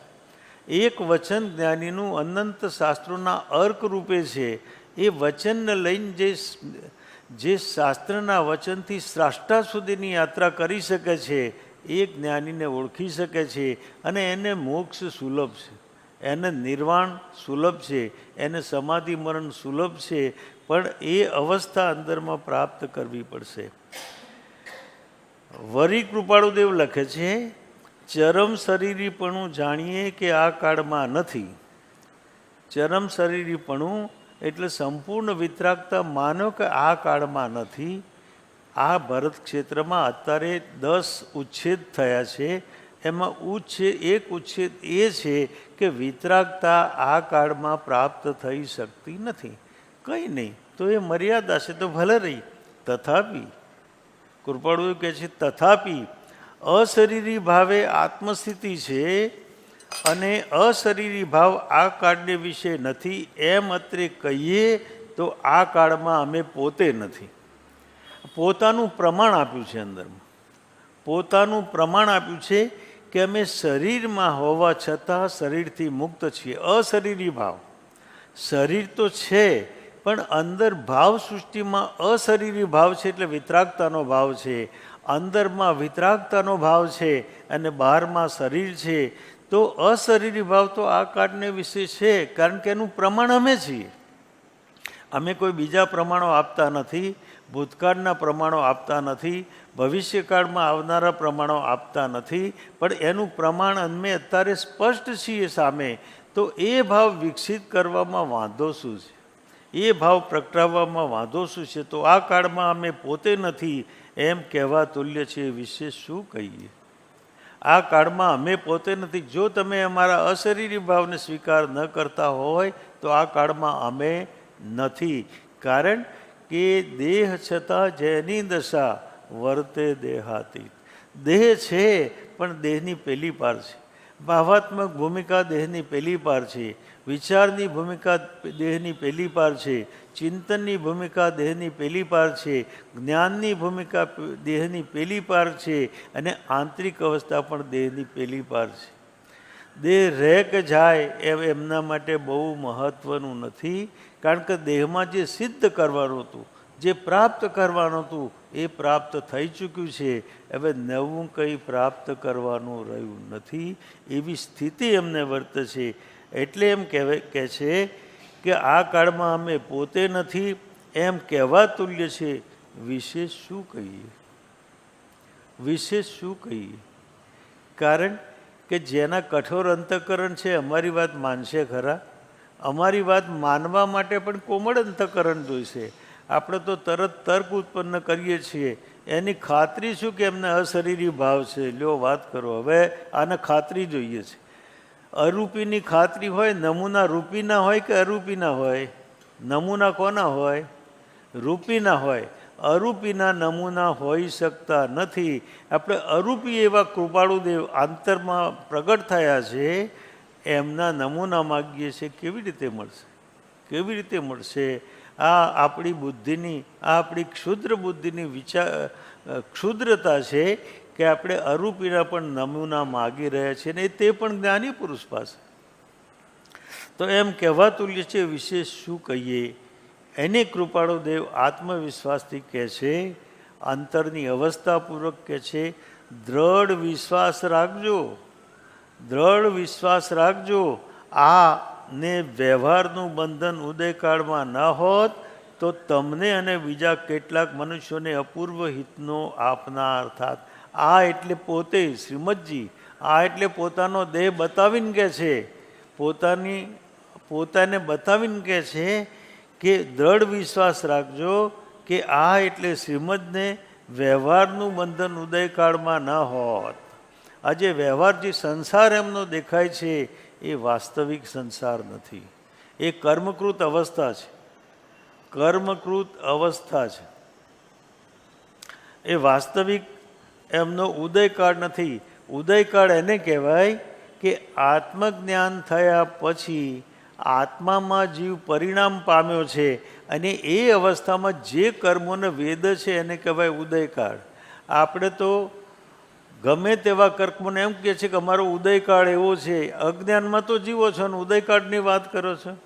એક વચન જ્ઞાનીનું અનંત શાસ્ત્રોના અર્ક રૂપે છે. એ વચનને લઈને જે શાસ્ત્રના વચનથી સ્રષ્ટા સુધીની યાત્રા કરી શકે છે એ જ્ઞાનીને ઓળખી શકે છે અને એને મોક્ષ સુલભ છે, એને નિર્વાણ સુલભ છે, એને સમાધિ મરણ સુલભ છે. પણ એ અવસ્થા અંદરમાં પ્રાપ્ત કરવી પડશે. વરી કૃપાળુદેવ લખે છે, ચરમ શરીરીપણું જાણીએ કે આ કાળમાં નથી. ચરમ શરીરીપણું એટલે સંપૂર્ણ વિતરાગતા માનો કે આ કાળમાં નથી. આ ભરત ક્ષેત્રમાં અત્યારે 10 ઉચ્છેદ થયા છે. એમાં એક ઉચ્છેદ એ છે કે વિતરાગતા આ કાળમાં પ્રાપ્ત થઈ શકતી નથી. કંઈ નહીં, તો એ મર્યાદા છે તો ભલે રહી. તથાપી કૃપાળુ કહે છે, તથાપી અશરીરી ભાવે આત્મસ્થિતિ છે અને અશરીરી ભાવ આ કાળને વિશે નથી એમ અત્રે કહીએ તો આ કાળમાં અમે પોતે નથી. પોતાનું પ્રમાણ આપ્યું છે, અંદરમાં પોતાનું પ્રમાણ આપ્યું છે કે અમે શરીરમાં હોવા છતાં શરીરથી મુક્ત છીએ. અશરીરી ભાવ, શરીર તો છે પણ અંદર ભાવ સૃષ્ટિમાં અશરીરી ભાવ છે એટલે વિતરાગતાનો ભાવ છે. અંદરમાં વિતરાગતાનો ભાવ છે અને બહારમાં શરીર છે. તો અશરીરી ભાવ તો આ કાળને વિશે છે કારણ કે એનું પ્રમાણ અમે છીએ. અમે કોઈ બીજા પ્રમાણો આપતા નથી, ભૂતકાળના પ્રમાણો આપતા નથી, ભવિષ્યકાળમાં આવનારા પ્રમાણો આપતા નથી. પણ એનું પ્રમાણ અમે અત્યારે સ્પષ્ટ છીએ સામે. તો એ ભાવ વિકસિત કરવામાં વાંધો શું છે? એ ભાવ પ્રગટાવવામાં વાંધો શું છે? તો આ કાળમાં અમે પોતે નથી એમ કહેવા તુલ્ય છે. એ વિશે શું કહીએ? આ કાળમાં અમે પોતે નથી. જો તમે અમારા અશરીરી ભાવને સ્વીકાર ન કરતા હોય તો આ કાળમાં અમે નથી. કારણ કે દેહ છતાં જેની દશા વર્તે દેહાતીત. દેહ છે પણ દેહની પેલી પાર છે. ભાવાત્મક ભૂમિકા દેહની પહેલી પાર છે, વિચારની ભૂમિકા દેહની પહેલી પાર છે, ચિંતનની ભૂમિકા દેહની પહેલી પાર છે, જ્ઞાનની ભૂમિકા દેહની પહેલી પાર છે, અને આંતરિક અવસ્થા પણ દેહની પહેલી પાર છે. દેહ રહે કે જાય એમના માટે બહુ મહત્ત્વનું નથી, કારણ કે દેહમાં જે સિદ્ધ કરવાનું હતું, જે પ્રાપ્ત કરવાનું હતું એ પ્રાપ્ત થઈ ચૂક્યું છે. હવે નવું કંઈ પ્રાપ્ત કરવાનું રહ્યું નથી, એવી સ્થિતિ એમને વર્તે છે. એટલે એમ કહે છે કે આ કાળમાં અમે પોતે નથી એમ કહેવા તુલ્ય છે. વિશેષ શું કહીએ, વિશેષ શું કહીએ? કારણ કે જેના કઠોર અંતઃકરણ છે અમારી વાત માનશે ખરા? અમારી વાત માનવા માટે પણ કોમળ અંતઃકરણ જોઈશે. આપણે તો તરત તર્ક ઉત્પન્ન કરીએ છીએ. એની ખાતરી શું કે એમને અશરીરી ભાવ છે? લ્યો વાત કરો. હવે આને ખાતરી જોઈએ છે. અરૂપીની ખાતરી હોય, નમૂના રૂપીના હોય કે અરૂપીના હોય? નમૂના કોના હોય? રૂપીના હોય. અરૂપીના નમૂના હોઈ શકતા નથી. આપણે અરૂપી એવા કૃપાળુદેવ આંતરમાં પ્રગટ થયા છે, એમના નમૂના માગીએ છીએ. કેવી રીતે મળશે? કેવી રીતે મળશે? આ આપણી બુદ્ધિની, આ આપણી ક્ષુદ્ર બુદ્ધિની ક્ષુદ્રતા છે કે આપણે અરૂપીના પણ નમૂના માગી રહ્યા છીએ, ને તે પણ જ્ઞાની પુરુષ પાસે. તો એમ કહેવા તુલ્ય છે. વિશેષ શું કહીએ? એને કૃપાળુ દેવ આત્મવિશ્વાસથી કહે છે, અંતરની અવસ્થાપૂર્વક કહે છે, દ્રઢ વિશ્વાસ રાખજો, દ્રઢ વિશ્વાસ રાખજો. આ ને વ્યવહારનું બંધન ઉદયકાળમાં ન હોત તો તમને અને બીજા કેટલાક મનુષ્યોને અપૂર્વ હિતનો આપનાર થાત. આ એટલે પોતે શ્રીમદજી, આ એટલે પોતાનો દેહ બતાવીને કહે છે, પોતાને બતાવીને કહે છે કે દ્રઢ વિશ્વાસ રાખજો કે આ એટલે શ્રીમદને વ્યવહારનું બંધન ઉદયકાળમાં ન હોત. આજે વ્યવહાર જે સંસાર એમનો દેખાય છે એ વાસ્તવિક સંસાર નથી, એ કર્મકૃત અવસ્થા છે. કર્મકૃત અવસ્થા છે, એ વાસ્તવિક એમનો ઉદયકાળ નથી. ઉદયકાળ એને કહેવાય કે આત્મજ્ઞાન થયા પછી આત્મામાં જીવ પરિણામ પામ્યો છે, અને એ અવસ્થામાં જે કર્મોને વેદ છે એને કહેવાય ઉદયકાળ. આપણે તો ગમે તેવા કર્મોને એમ કહે છે કે અમારો ઉદયકાળ એવો છે. અજ્ઞાનમાં તો જીવો છો ને ઉદયકાળની વાત કરો છો?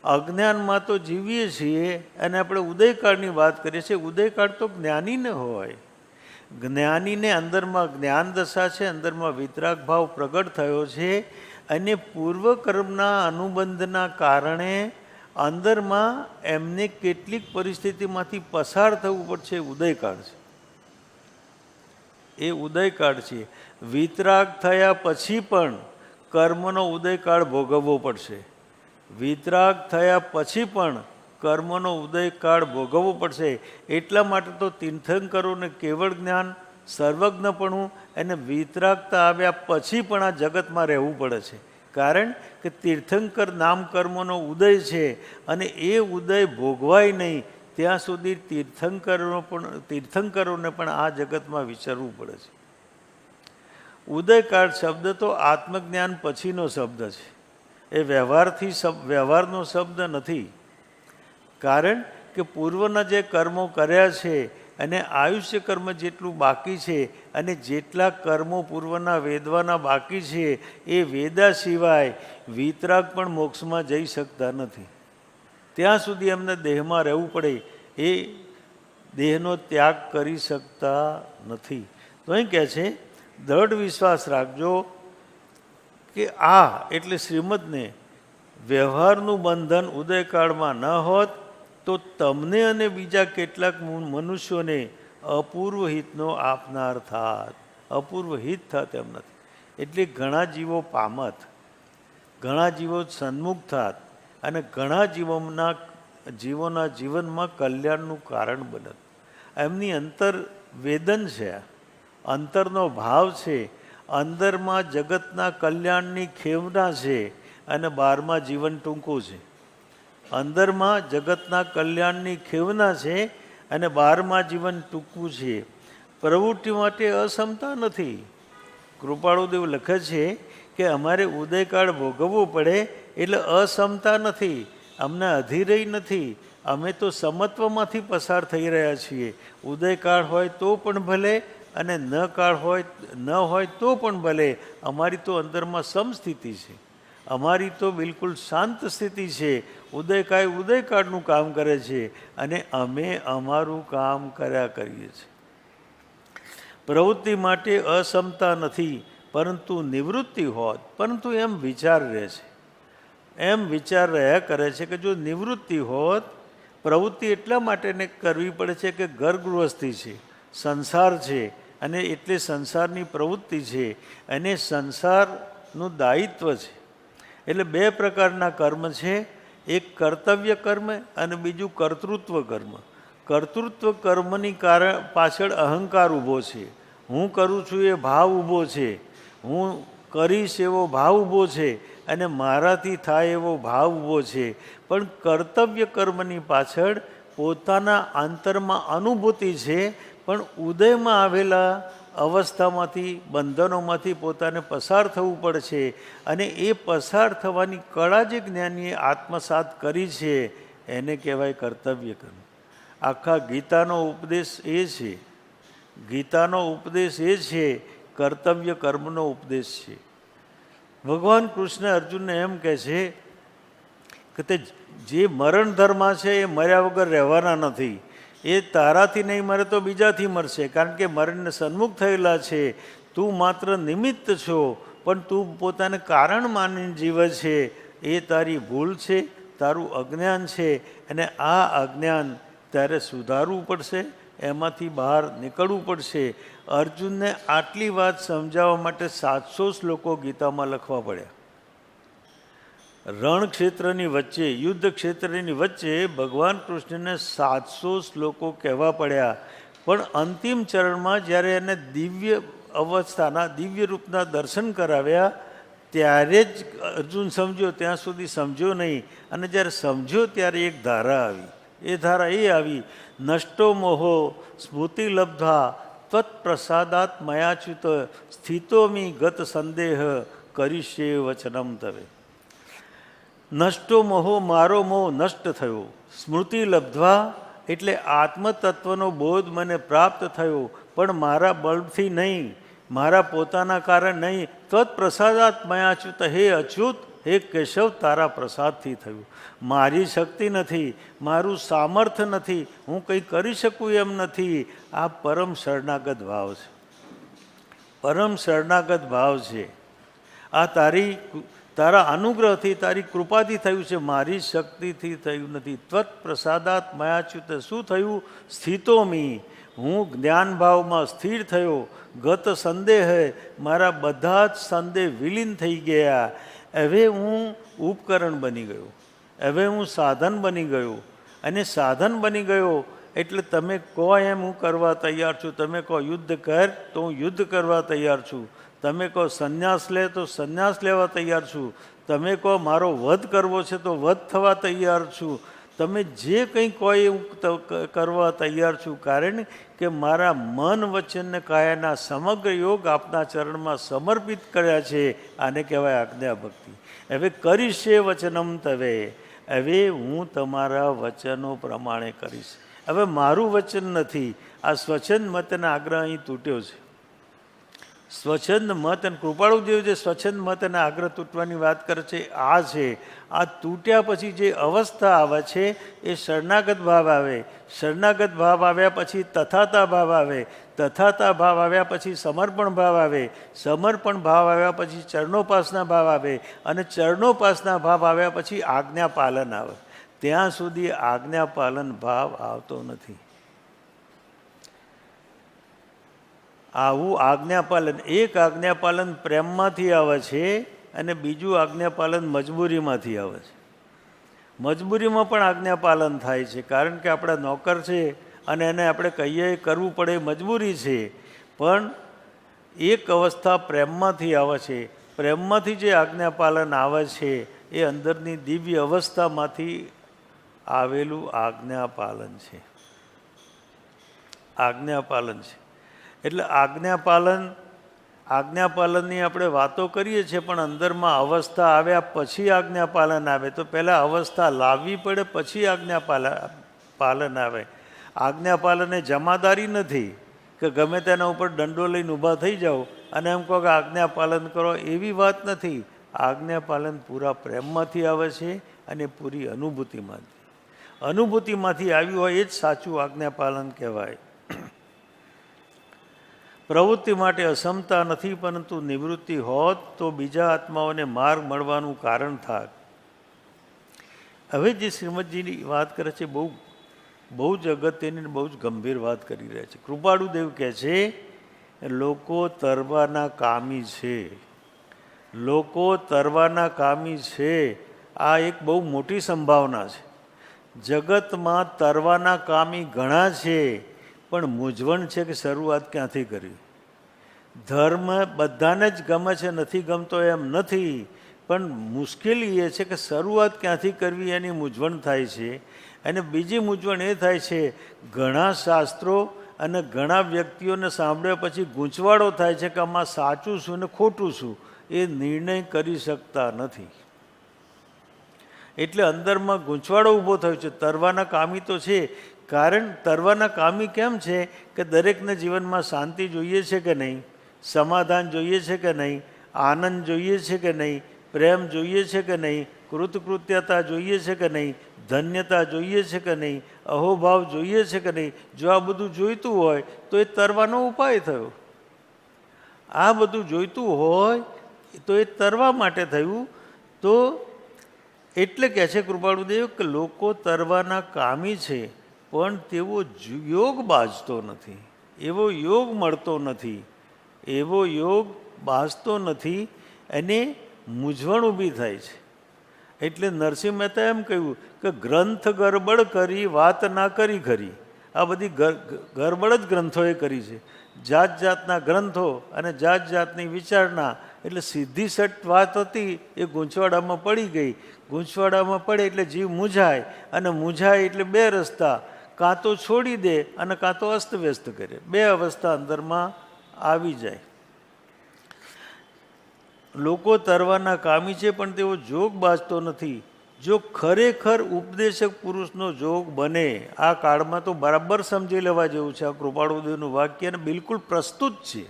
અજ્ઞાનમાં તો જીવીએ છીએ અને આપણે ઉદયકાળની વાત કરીએ છીએ. ઉદયકાળ તો જ્ઞાનીને હોય. જ્ઞાનીને અંદરમાં જ્ઞાન દશા છે, અંદરમાં વિતરાગ ભાવ પ્રગટ થયો છે, અને પૂર્વકર્મના અનુબંધના કારણે અંદરમાં એમને કેટલીક પરિસ્થિતિમાંથી પસાર થવું પડશે. ઉદયકાળ છે, એ ઉદયકાળ છે. વિતરાગ થયા પછી પણ કર્મનો ઉદયકાળ ભોગવવો પડશે. વિતરાગ થયા પછી પણ કર્મનો ઉદયકાળ ભોગવવો પડશે. એટલા માટે તો તીર્થંકરોને કેવળ જ્ઞાન, સર્વજ્ઞપણું અને વિતરાગતા આવ્યા પછી પણ આ જગતમાં રહેવું પડે છે. કારણ કે તીર્થંકર નામ કર્મોનો ઉદય છે, અને એ ઉદય ભોગવાય નહીં ત્યાં સુધી તીર્થંકરોને પણ આ જગતમાં વિચરવું પડે છે. ઉદયકાળ શબ્દ તો આત્મજ્ઞાન પછીનો શબ્દ છે, એ વ્યવહારનો શબ્દ નથી. કારણ કે પૂર્વના જે કર્મો કર્યા છે અને આયુષ્ય કર્મ જેટલું બાકી છે, અને જેટલા કર્મો પૂર્વના વેદવાના બાકી છે, એ વેદા સિવાય વિતરાગ પણ મોક્ષમાં જઈ શકતા નથી. ત્યાં સુધી એમને દેહમાં રહેવું પડે, એ દેહનો ત્યાગ કરી શકતા નથી. તો અહીં કહે છે દ્રઢ વિશ્વાસ રાખજો કે આ એટલે શ્રીમદને વ્યવહારનું બંધન ઉદયકાળમાં ન હોત તો તમને અને બીજા કેટલાક મનુષ્યોને અપૂર્વ હિતનો આપનાર થાત. અપૂર્વ હિત થાત એમ નથી, એટલે ઘણા જીવો પામત, ઘણા જીવો સન્મુખ થાત, અને ઘણા જીવોના જીવનમાં કલ્યાણનું કારણ બનત. એમની અંતર વેદન છે, અંતરનો ભાવ છે, અંદરમાં જગતના કલ્યાણની ખેવના છે, અને બહારમાં જીવન ટૂંકું છે. અંદરમાં જગતના કલ્યાણની ખેવના છે, અને બહારમાં જીવન ટૂંકું છે. પ્રવૃત્તિ માટે અક્ષમતા નથી. કૃપાળુદેવ લખે છે કે અમારે ઉદયકાળ ભોગવવું પડે એટલે અસમતા નથી, અમને અધીરય નથી, અમે તો સમત્વમાંથી પસાર થઈ રહ્યા છીએ. ઉદયકાળ હોય તો પણ ભલે અને ન હોય તો પણ ભલે, અમારી તો અંદરમાં સમસ્થિતિ છે, અમારી તો બિલકુલ શાંત સ્થિતિ છે. ઉદયકાળનું કામ કરે છે અને અમે અમારું કામ કર્યા કરીએ છીએ. પ્રવૃત્તિ માટે અસમતા નથી, પરંતુ નિવૃત્તિ હોત, પરંતુ એમ વિચાર રહે છે, એમ વિચાર રહ્યા કરે છે કે જો નિવૃત્તિ હોત, પ્રવૃત્તિ એટલા માટે કરવી પડે છે કે ઘર ગૃહસ્થી છે, સંસાર છે, અને એટલે સંસારની પ્રવૃત્તિ છે અને સંસારનું દાયિત્વ છે. એટલે બે પ્રકારના કર્મ છે, એક કર્તવ્ય કર્મ અને બીજું કર્તૃત્વ કર્મ. કર્તૃત્વ કર્મની પાછળ અહંકાર ઊભો છે, હું કરું છું એ ભાવ ઊભો છે, હું કરીશ એવો ભાવ ઊભો છે અને મારાથી થાય એવો ભાવ ઊભો છે. પણ કર્તવ્ય કર્મની પાછળ પોતાના અંતરમાં અનુભૂતિ છે, પણ ઉદયમાં આવેલા અવસ્થામાંથી, બંધનોમાંથી પોતાને પસાર થવું પડશે અને એ પસાર થવાની કળા જે જ્ઞાનીએ આત્મસાત કરી છે એને કહેવાય કર્તવ્ય કર્મ. આખા ગીતાનો ઉપદેશ એ છે, ગીતાનો ઉપદેશ એ છે, કર્તવ્ય કર્મનો ઉપદેશ છે. ભગવાન કૃષ્ણ અર્જુનને એમ કહે છે કે તે જે મરણ ધર્મ છે એ મર્યા વગર રહેવાના નથી. એ તારાથી નહીં મરે તો બીજાથી મરશે, કારણ કે મરણને સન્મુખ થયેલા છે. તું માત્ર નિમિત્ત છો, પણ તું પોતાને કારણ માનીને જીવે છે. એ તારી ભૂલ છે, તારું અજ્ઞાન છે, અને આ અજ્ઞાન ત્યારે સુધારવું પડશે, એમાંથી બહાર નીકળવું પડશે. અર્જુનને આટલી વાત સમજાવવા માટે 700 શ્લોકો ગીતામાં લખવા પડ્યા. રણક્ષેત્રની વચ્ચે, યુદ્ધ ક્ષેત્રની વચ્ચે ભગવાન કૃષ્ણને 700 શ્લોકો કહેવા પડ્યા. પણ અંતિમ ચરણમાં જ્યારે એને દિવ્ય અવસ્થાના, દિવ્ય રૂપના દર્શન કરાવ્યા ત્યારે જ અર્જુન સમજ્યો, ત્યાં સુધી સમજ્યો નહીં. અને જ્યારે સમજ્યો ત્યારે એક ધારા આવી. એ ધારા એ આવી, નષ્ટો મોહો સ્મૃતિ લબ્ધા ત્વત્પ્રસાદાત મયાચ્યુત સ્થિતોમી ગત સંદેહ કરીશ્યે વચનમ તવે. નષ્ટો મોહો, મારો મોહ નષ્ટ થયો. સ્મૃતિ લબ્ધવા એટલે આત્મતત્વનો બોધ મને પ્રાપ્ત થયો, પણ મારા બળથી નહીં, મારા પોતાના કારણ નહીં. ત્વત્પ્રસાદાત મયાચ્યુત, હે અચ્યુત, હે કેશવ, તારા પ્રસાદથી થયું. મારી શક્તિ નથી, મારું સામર્થ્ય નથી, હું કંઈ કરી શકું એમ નથી. આ પરમ શરણાગત ભાવ છે, પરમ શરણાગત ભાવ છે. આ તારા અનુગ્રહથી, તારી કૃપાથી થયું છે, મારી શક્તિથી થયું નથી. ત્વત પ્રસાદાત મયાચ્યુત, શું થયું? સ્થિતોમી, હું જ્ઞાન ભાવમાં સ્થિર થયો. ગત સંદેહ, મારા બધા જ સંદેહ વિલીન થઈ ગયા. હવે હું ઉપકરણ બની ગયો, હવે હું સાધન બની ગયો. અને સાધન બની ગયો એટલે તમે કહો એમ હું કરવા તૈયાર છું. તમે કહો યુદ્ધ કર તો હું યુદ્ધ કરવા તૈયાર છું. તમે કહો સંન્યાસ લે તો સંન્યાસ લેવા તૈયાર છું. તમે કહો મારો વધ કરવો છે તો વધ થવા તૈયાર છું. તમે જે કંઈ કહો એ હું કરવા તૈયાર છું. કારણ કે મારા મન, વચન ને કાયાના સમગ્ર યોગ આપના ચરણમાં સમર્પિત કર્યા છે. આને કહેવાય આજ્ઞા ભક્તિ. હવે કરીશ એ વચનમ તવે, હવે હું તમારા વચનો પ્રમાણે કરીશ. હવે મારું વચન નથી, આ સ્વચ્છંદ મતના આગ્રહ અહીં તૂટ્યો છે. સ્વચ્છંદ મત અને કૃપાળુદેવ જે સ્વચ્છંદ મત અને આગ્રહ તૂટવાની વાત કરે છે આ છે. આ તૂટ્યા પછી જે અવસ્થા આવે છે એ શરણાગત ભાવ આવે. શરણાગત ભાવ આવ્યા પછી તથાતા ભાવ આવે. તથાતા ભાવ આવ્યા પછી સમર્પણ ભાવ આવે. સમર્પણ ભાવ આવ્યા પછી ચરણોપાસના ભાવ આવે. અને ચરણોપાસના ભાવ આવ્યા પછી આજ્ઞા પાલન આવે. ત્યાં સુધી આજ્ઞા પાલન ભાવ આવતો નથી. આવું આજ્ઞાપાલન, એક આજ્ઞાપાલન પ્રેમમાંથી આવે છે અને બીજું આજ્ઞાપાલન મજબૂરીમાંથી આવે છે. મજબૂરીમાં પણ આજ્ઞાપાલન થાય છે, કારણ કે આપણા નોકર છે અને એને આપણે કહીએ કરવું પડે મજબૂરી છે. પણ એક અવસ્થા પ્રેમમાંથી આવે છે. પ્રેમમાંથી જે આજ્ઞાપાલન આવે છે એ અંદરની દિવ્ય અવસ્થામાંથી આવેલું આજ્ઞાપાલન છે. આજ્ઞાપાલન છે એટલે આજ્ઞાપાલન આજ્ઞાપાલનની આપણે વાતો કરીએ છીએ, પણ અંદરમાં અવસ્થા આવ્યા પછી આજ્ઞાપાલન આવે. તો પહેલાં અવસ્થા લાવવી પડે, પછી પાલન આવે. આજ્ઞાપાલન એ જમાદારી નથી કે ગમે તેના ઉપર દંડો લઈને ઊભા થઈ જાઓ અને એમ કહો કે આજ્ઞાપાલન કરો, એવી વાત નથી. આજ્ઞાપાલન પૂરા પ્રેમમાંથી આવે છે અને પૂરી અનુભૂતિમાંથી આવ્યું હોય એ જ સાચું આજ્ઞાપાલન કહેવાય. પ્રવૃત્તિ માટે અક્ષમતા નથી, પરંતુ નિવૃત્તિ હોત તો બીજા આત્માઓને માર્ગ મળવાનું કારણ થાત. હવે જે શ્રીમદજીની વાત કરે છે બહુ જ અગત્યની, બહુ જ ગંભીર વાત કરી રહ્યા છે. કૃપાળુદેવ કહે છે લોકો તરવાના કામી છે, લોકો તરવાના કામી છે. આ એક બહુ મોટી સંભાવના છે. જગતમાં તરવાના કામી ઘણા છે, પણ મૂંઝવણ છે કે શરૂઆત ક્યાંથી કરવી. ધર્મ બધાને જ ગમે છે, નથી ગમતો એમ નથી, પણ મુશ્કેલી એ છે કે શરૂઆત ક્યાંથી કરવી એની મૂંઝવણ થાય છે. અને બીજી મૂંઝવણ એ થાય છે, ઘણા શાસ્ત્રો અને ઘણા વ્યક્તિઓને સાંભળ્યા પછી ગૂંચવાડો થાય છે કે આમાં સાચું શું ને ખોટું શું એ નિર્ણય કરી શકતા નથી. એટલે અંદરમાં ગૂંચવાડો ઊભો થયો છે. તરવાના કામી તો છે, કારણ તરવાના કામી કેમ છે કે દરેકને જીવનમાં શાંતિ જોઈએ છે કે નહીં, સમાધાન જોઈએ છે કે નહીં, આનંદ જોઈએ છે કે નહીં, પ્રેમ જોઈએ છે કે નહીં, કૃતકૃત્યતા જોઈએ છે કે નહીં, ધન્યતા જોઈએ છે કે નહીં, અહોભાવ જોઈએ છે કે નહીં. જો આ બધું જોઈતું હોય તો એ તરવાનો ઉપાય થયો. આ બધું જોઈતું હોય તો એ તરવા માટે થયું. તો એટલે કહે છે કૃપાળુદેવ કે લોકો તરવાના કામી છે, પણ તેવો યોગ બાજતો નથી, એવો યોગ મળતો નથી, એવો યોગ બાજતો નથી, અને મૂંઝવણ ઊભી થાય છે. એટલે નરસિંહ મહેતા એમ કહ્યું કે ગ્રંથ ગરબડ કરી વાત ના કરી ખરી. આ બધી ગરબડ જ ગ્રંથોએ કરી છે. જાત જાતના ગ્રંથો અને જાત જાતની વિચારણા. એટલે સીધી સટ વાત હતી એ ગૂંચવાડામાં પડી ગઈ. ગૂંચવાડામાં પડે એટલે જીવ મૂંઝાય, અને મૂંઝાય એટલે બે રસ્તા, કાં તો છોડી દે અને કાં તો અસ્તવ્યસ્ત કરે. બે અવસ્થા અંદરમાં આવી જાય. લોકો તરવાના કામી છે, પણ તેઓ જોગ બાજતો નથી. જો ખરેખર ઉપદેશક પુરુષનો જોગ બને, આ કાળમાં તો બરાબર સમજી લેવા જેવું છે. આ કૃપાળુદેવનું વાક્ય ને બિલકુલ પ્રસ્તુત છે.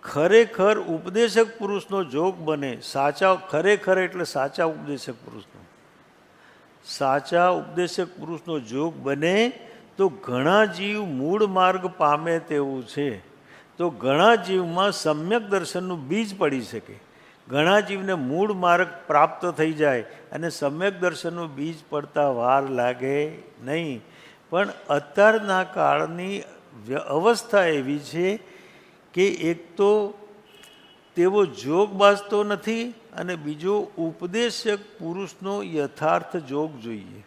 ખરેખર ઉપદેશક પુરુષનો જોગ બને, સાચા, ખરેખર એટલે સાચા ઉપદેશક પુરુષનો, સાચા ઉપદેશક પુરુષનો જોગ બને તો ઘણા જીવ મૂળ માર્ગ પામે તેવું છે. તો ઘણા જીવમાં સમ્યક દર્શનનું બીજ પડી શકે. ઘણા જીવને મૂળ માર્ગ પ્રાપ્ત થઈ જાય અને સમ્યક દર્શનનું બીજ પડતા વાર લાગે નહીં. પણ અત્યારના કાળની અવસ્થા એવી છે કે એક તો તેવો જોગ બાજતો નથી, અને બીજો ઉપદેશક પુરુષનો યથાર્થ જોગ જોઈએ.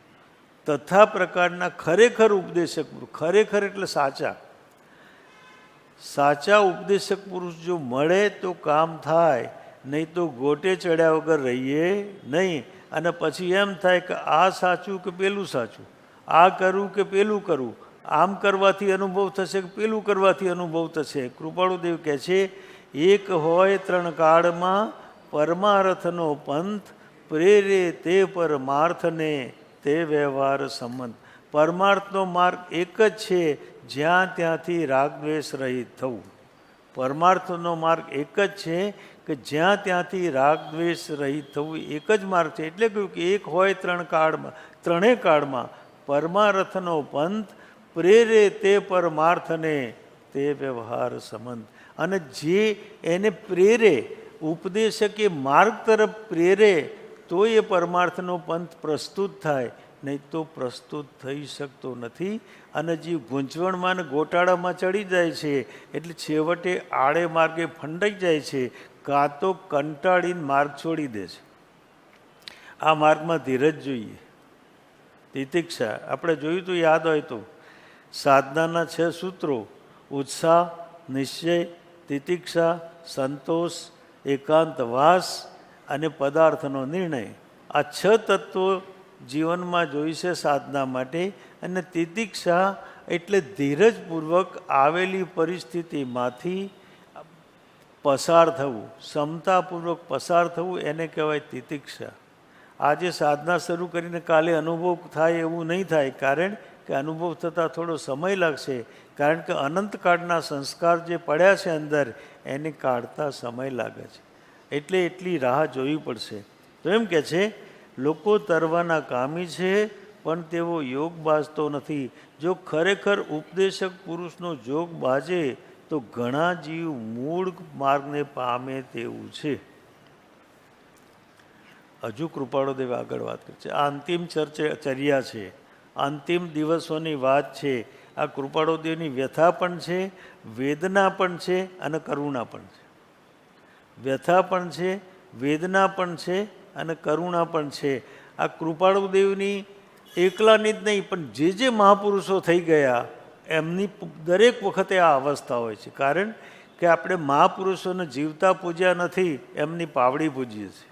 તથા પ્રકારના ખરેખર ઉપદેશક પુરુષ, ખરેખર એટલે સાચા, સાચા ઉપદેશક પુરુષ જો મળે તો કામ થાય, નહીં તો ગોટે ચડ્યા વગર રહીએ નહીં. અને પછી એમ થાય કે આ સાચું કે પેલું સાચું, આ કરવું કે પેલું કરવું, આમ કરવાથી અનુભવ થશે કે પેલું કરવાથી અનુભવ થશે. કૃપાળુદેવ કહે છે એક હોય ત્રણ કાળમાં પરમાર્થનો પંથ, પ્રેરે તે પરમાર્થને તે વ્યવહાર સંબંધ. પરમાર્થનો માર્ગ એક જ છે, જ્યાં ત્યાંથી રાગદ્વેષ રહિત થવું. પરમાર્થનો માર્ગ એક જ છે કે જ્યાં ત્યાંથી રાગદ્વેષ રહિત થવું, એક જ માર્ગ છે. એટલે કહ્યું કે એક હોય ત્રણ કાળમાં, ત્રણેય કાળમાં પરમાર્થનો પંથ, પ્રેરે તે પરમાર્થને તે વ્યવહાર સંબંધ. અને જે એને પ્રેરે, ઉપદેશકે માર્ગ તરફ પ્રેરે તો એ પરમાર્થનો પંથ પ્રસ્તુત થાય, નહીં તો પ્રસ્તુત થઈ શકતો નથી. અને જે ગૂંચવણમાં અને ગોટાળામાં ચડી જાય છે એટલે છેવટે આડે માર્ગે ફંડાઈ જાય છે, કાં તો કંટાળીને માર્ગ છોડી દે છે. આ માર્ગમાં ધીરજ જોઈએ, તિતિક્ષા. આપણે જોયું તો યાદ હોય તો સાધનાના 6 સૂત્રો: ઉત્સાહ, નિશ્ચય, તિતિક્ષા, સંતોષ, એકાંતવાસ અને પદાર્થનો નિર્ણય. આ 6 તત્વો જીવનમાં જોઈશે સાધના માટે. અને તિતિક્ષા એટલે ધીરજપૂર્વક આવેલી પરિસ્થિતિમાંથી પસાર થવું, ક્ષમતાપૂર્વક પસાર થવું, એને કહેવાય તિતિક્ષા. આજે સાધના શરૂ કરીને કાલે અનુભવ થાય એવું નહીં થાય, કારણ કે અનુભવ થતાં થોડો સમય લાગશે, કારણ કે અનંતકાળના સંસ્કાર જે પડ્યા છે અંદર એને કાઢતા સમય લાગે છે, એટલે એટલી રાહ જોવી પડશે. તો એમ કે છે, લોકો તરવાના કામી છે પણ તેઓ યોગ બાજતો નથી. જો ખરેખર ઉપદેશક પુરુષનો જોગ બાજે તો ઘણા જીવ મૂળ માર્ગને પામે તેવું છે. હજુ કૃપાળુદેવ આગળ વાત કરે છે. આ અંતિમ ચર્યા છે, અંતિમ દિવસોની વાત છે. આ કૃપાળુદેવની વ્યથા પણ છે, વેદના પણ છે અને કરુણા પણ છે. વ્યથા પણ છે, વેદના પણ છે અને કરુણા પણ છે. આ કૃપાળુદેવની એકલાની જ નહીં, પણ જે મહાપુરુષો થઈ ગયા એમની દરેક વખતે આ અવસ્થા હોય છે. કારણ કે આપણે મહાપુરુષોને જીવતા પૂજ્યા નથી, એમની પાવડી પૂજીએ છીએ,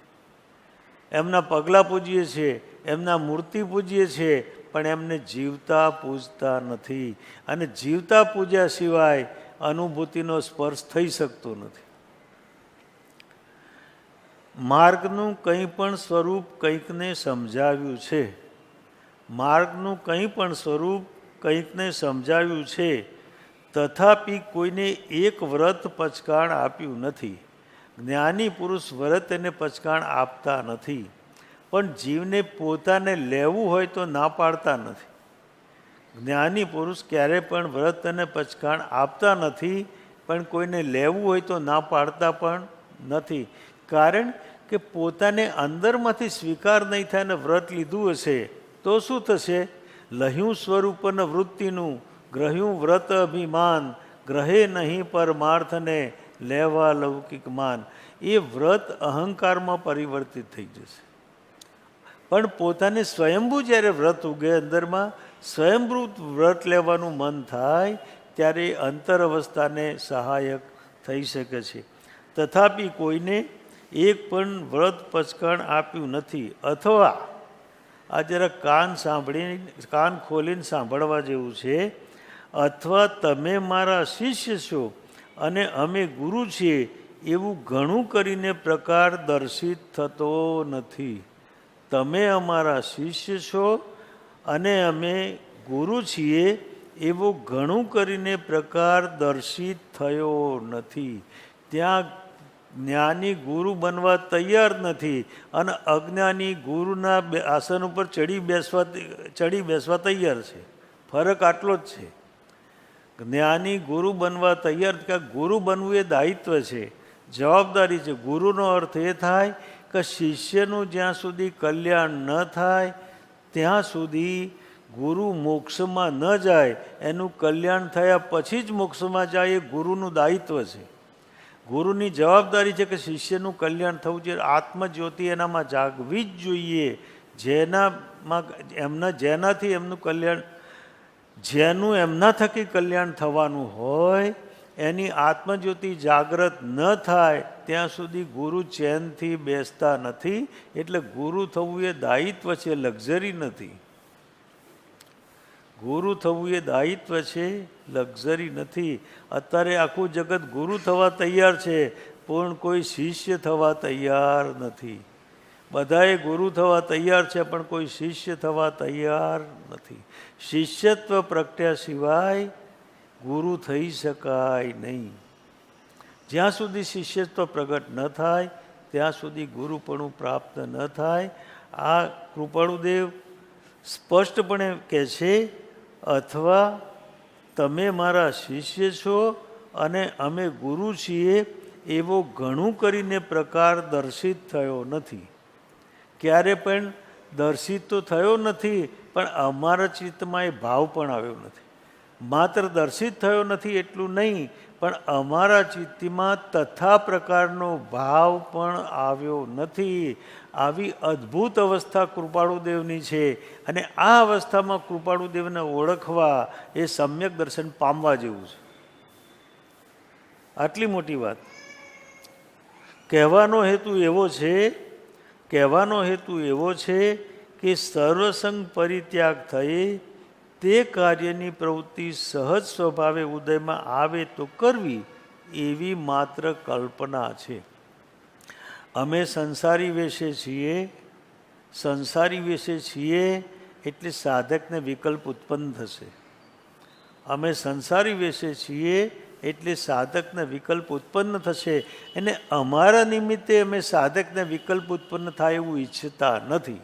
એમના પગલાં પૂજીએ છીએ, એમના મૂર્તિ પૂજીએ છીએ, પણ એમને જીવતા પૂજતા નથી. અને જીવતા પૂજ્યા સિવાય અનુભૂતિનો સ્પર્શ થઈ શકતો નથી. માર્ગનું કંઈ પણ સ્વરૂપ કંઈકને સમજાવ્યું છે, માર્ગનું કંઈ પણ સ્વરૂપ કંઈકને સમજાવ્યું છે, તથાપિ કોઈને એક વ્રત પચકાણ આપ્યું નથી. જ્ઞાની પુરુષ વ્રત એને પચકાણ આપતા નથી, પણ જીવને પોતાને લેવું હોય તો ના પાડતા નથી. જ્ઞાની પુરુષ ક્યારે પણ વ્રત અને પચકાણ આપતા નથી, પણ કોઈને લેવું હોય તો ના પાડતા પણ નથી. કારણ કે પોતાને અંદરમાંથી સ્વીકાર નહીં થાય ને વ્રત લીધું હશે તો શું થશે? લહ્યું સ્વરૂપન વૃત્તિનું ગ્રહ્યું વ્રત અભિમાન, ગ્રહે નહીં પરમાર્થને લેવા લૌકિક માન. એ વ્રત અહંકારમાં પરિવર્તિત થઈ જશે. પણ પોતાને સ્વયંભૂ જ્યારે વ્રત ઉગે અંદરમાં, સ્વયંભૂ વ્રત લેવાનું મન થાય ત્યારે અંતર અવસ્થાને સહાયક થઈ શકે છે. તથાપિ કોઈને એક પણ વ્રત પચકાણ આપ્યું નથી. અથવા આ જરા કાન ખોલીને સાંભળવા જેવું છે. અથવા તમે મારા શિષ્ય છો અને અમે ગુરુ છીએ એવું ઘણું કરીને પ્રકાર દર્શિત થતો નથી. તમે અમારા શિષ્ય છો અને અમે ગુરુ છીએ એવો ઘણું કરીને પ્રકાર દર્શિત થયો નથી. ત્યાં જ્ઞાની ગુરુ બનવા તૈયાર નથી અને અજ્ઞાની ગુરુના આસન ઉપર ચડી બેસવા તૈયાર છે. ફરક આટલો જ છે. જ્ઞાની ગુરુ બનવા તૈયાર, કે ગુરુ બનવું એ દાયિત્વ છે, જવાબદારી છે. ગુરુનો અર્થ એ થાય કે શિષ્યનું જ્યાં સુધી કલ્યાણ ન થાય ત્યાં સુધી ગુરુ મોક્ષમાં ન જાય. એનું કલ્યાણ થયા પછી જ મોક્ષમાં જાય, એ ગુરુનું દાયિત્વ છે. ગુરુની જવાબદારી છે કે શિષ્યનું કલ્યાણ થવું જોઈએ. આત્મજ્યોતિ એનામાં જાગવી જ જોઈએ. જેનાથી એમનું કલ્યાણ, જેનું એમના થકી કલ્યાણ થવાનું હોય એની આત્મજ્યોતિ જાગ્રત ન થાય ત્યાં સુધી ગુરુ ચેનથી બેસતા નથી. એટલે ગુરુ થવું એ દાયિત્વ છે, લક્ઝરી નથી. ગુરુ થવું એ દાયિત્વ છે, લક્ઝરી નથી. અત્યારે આખું જગત ગુરુ થવા તૈયાર છે, પણ કોઈ શિષ્ય થવા તૈયાર નથી. બધાએ ગુરુ થવા તૈયાર છે, પણ કોઈ શિષ્ય થવા તૈયાર નથી. શિષ્યત્વ પ્રગટ્યા સિવાય ગુરુ થઈ શકાય નહીં. જ્યાં સુધી શિષ્યત્વ પ્રગટ ન થાય ત્યાં સુધી ગુરુપણું પ્રાપ્ત ન થાય. આ કૃપાળુદેવ સ્પષ્ટપણે કહે છે, અથવા તમે મારા શિષ્ય છો અને અમે ગુરુ છીએ એવો ઘણું કરીને પ્રકાર દર્શિત થયો નથી. ક્યારે પણ દર્શિત તો થયો નથી, પણ અમારા ચિત્તમાં એ ભાવ પણ આવ્યો નથી. માત્ર દર્શિત થયો નથી એટલું નહીં, પણ અમારા ચિત્તમાં તથા પ્રકારનો ભાવ પણ આવ્યો નથી. આવી અદ્ભુત અવસ્થા કૃપાળુદેવની છે. અને આ અવસ્થામાં કૃપાળુદેવને ઓળખવા એ સમ્યક દર્શન પામવા જેવું છે. આટલી મોટી વાત. કહેવાનો હેતુ એવો છે કે સર્વસંગ પરિત્યાગ થઈ તે કાર્યની પ્રવૃત્તિ સહજ સ્વભાવે ઉદયમાં આવે તો કરવી, એવી માત્ર કલ્પના છે. અમે સંસારી વેશે છીએ એટલે સાધકને વિકલ્પ ઉત્પન્ન થશે. અમે સંસારી વેશે છીએ એટલે સાધકને વિકલ્પ ઉત્પન્ન થશે. અને અમારા નિમિત્તે અમે સાધકને વિકલ્પ ઉત્પન્ન થાય એવું ઈચ્છતા નથી.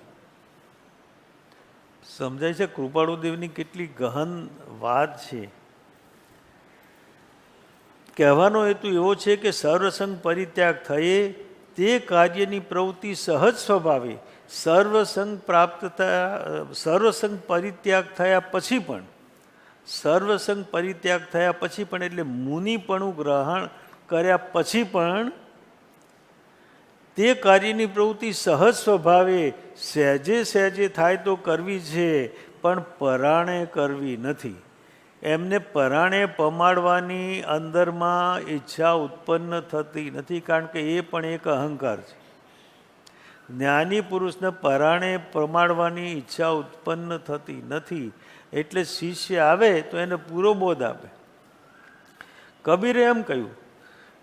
સમજાય છે? કૃપાળુદેવની કેટલી ગહન વાત છે. કહેવાનો હેતુ એવો છે કે સર્વસંગ પરિત્યાગ થયે તે કાર્યની પ્રવૃત્તિ સહજ સ્વભાવે સર્વસંગ પરિત્યાગ થયા પછી પણ એટલે મુનિપણું ગ્રહણ કર્યા પછી પણ તે કાર્યની પ્રવૃત્તિ સહજ સ્વભાવે સહેજે થાય તો કરવી છે, પણ પરાણે કરવી નથી. એમને પરાણે પમાડવાની અંદરમાં ઈચ્છા ઉત્પન્ન થતી નથી, કારણ કે એ પણ એક અહંકાર છે. જ્ઞાની પુરુષને પરાણે પમાડવાની ઈચ્છા ઉત્પન્ન થતી નથી. એટલે શિષ્ય આવે તો એને પૂરો બોધ આપે. કબીરે એમ કહ્યું,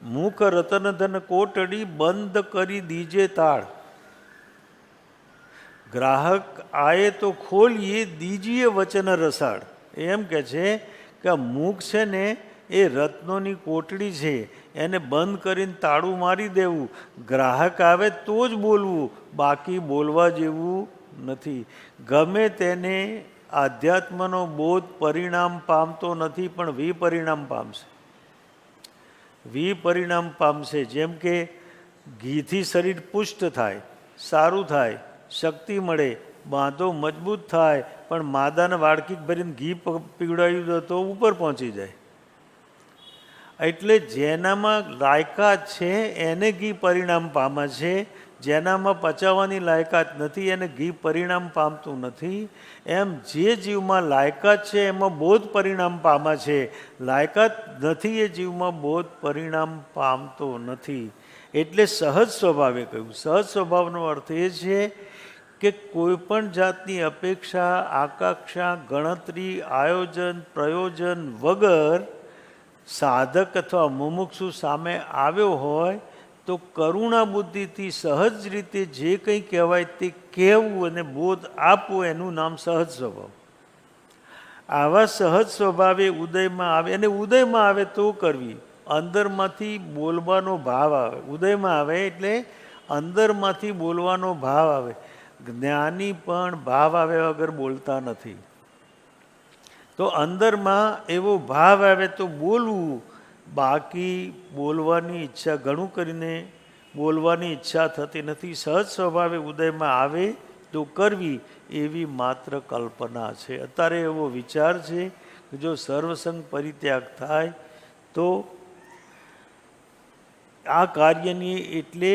મુખ રતન ધન કોટડી બંધ કરી દીજે તાળ. ગ્રાહક આયે તો ખોલીએ દીજીએ વચન રસાળ. એમ કે છે કે આ મુખ છે ને એ રત્નોની કોટડી છે, એને બંધ કરીને તાળું મારી દેવું. ગ્રાહક આવે તો જ બોલવું, બાકી બોલવા જેવું નથી. ગમે તેને આધ્યાત્મનો બોધ પરિણામ પામતો નથી, પણ વિપરિણામ પામશે. જેમ કે ઘીથી શરીર પુષ્ટ થાય, સારું થાય, શક્તિ મળે, બાંધો મજબૂત થાય, પણ માદાને વાડકી ભરીને ઘી પીવડાવ્યું તો ઉપર પહોંચી જાય. એટલે જેનામાં લાયકાત છે એને ઘી પરિણામ પામે છે, જેનામાં પચાવવાની લાયકાત નથી એને ઘી પરિણામ પામતું નથી. એમ જે જીવમાં લાયકાત છે એમાં બોધ પરિણામ પામે છે, લાયકાત નથી એ જીવમાં બોધ પરિણામ પામતો નથી. એટલે સહજ સ્વભાવે કહ્યું. સહજ સ્વભાવનો અર્થ એ છે કે કોઈ પણ જાતની અપેક્ષા, આકાંક્ષા, ગણતરી, આયોજન, પ્રયોજન વગર સાધક અથવા મુમુક્ષુ સામે આવ્યો હોય તો કરુણા બુદ્ધિથી સહજ રીતે જે કંઈ કહેવાય તે કહેવું અને બોધ આપવો, એનું નામ સહજ સ્વભાવ. આવા સહજ સ્વભાવે ઉદયમાં આવે, અને ઉદયમાં આવે તો કરવી. અંદરમાંથી બોલવાનો ભાવ આવે. ઉદયમાં આવે એટલે અંદરમાંથી બોલવાનો ભાવ આવે. જ્ઞાની પણ ભાવ આવ્યા વગર બોલતા નથી. તો અંદરમાં એવો ભાવ આવે તો બોલવું, બાકી બોલવાની ઈચ્છા, ઘણું કરીને બોલવાની ઈચ્છા થતી નથી. સહજ સ્વભાવે ઉદયમાં આવે તો કરવી, એવી માત્ર કલ્પના છે. અત્યારે એવો વિચાર છે કે જો સર્વસંગ પરિત્યાગ થાય તો આ કાર્યની, એટલે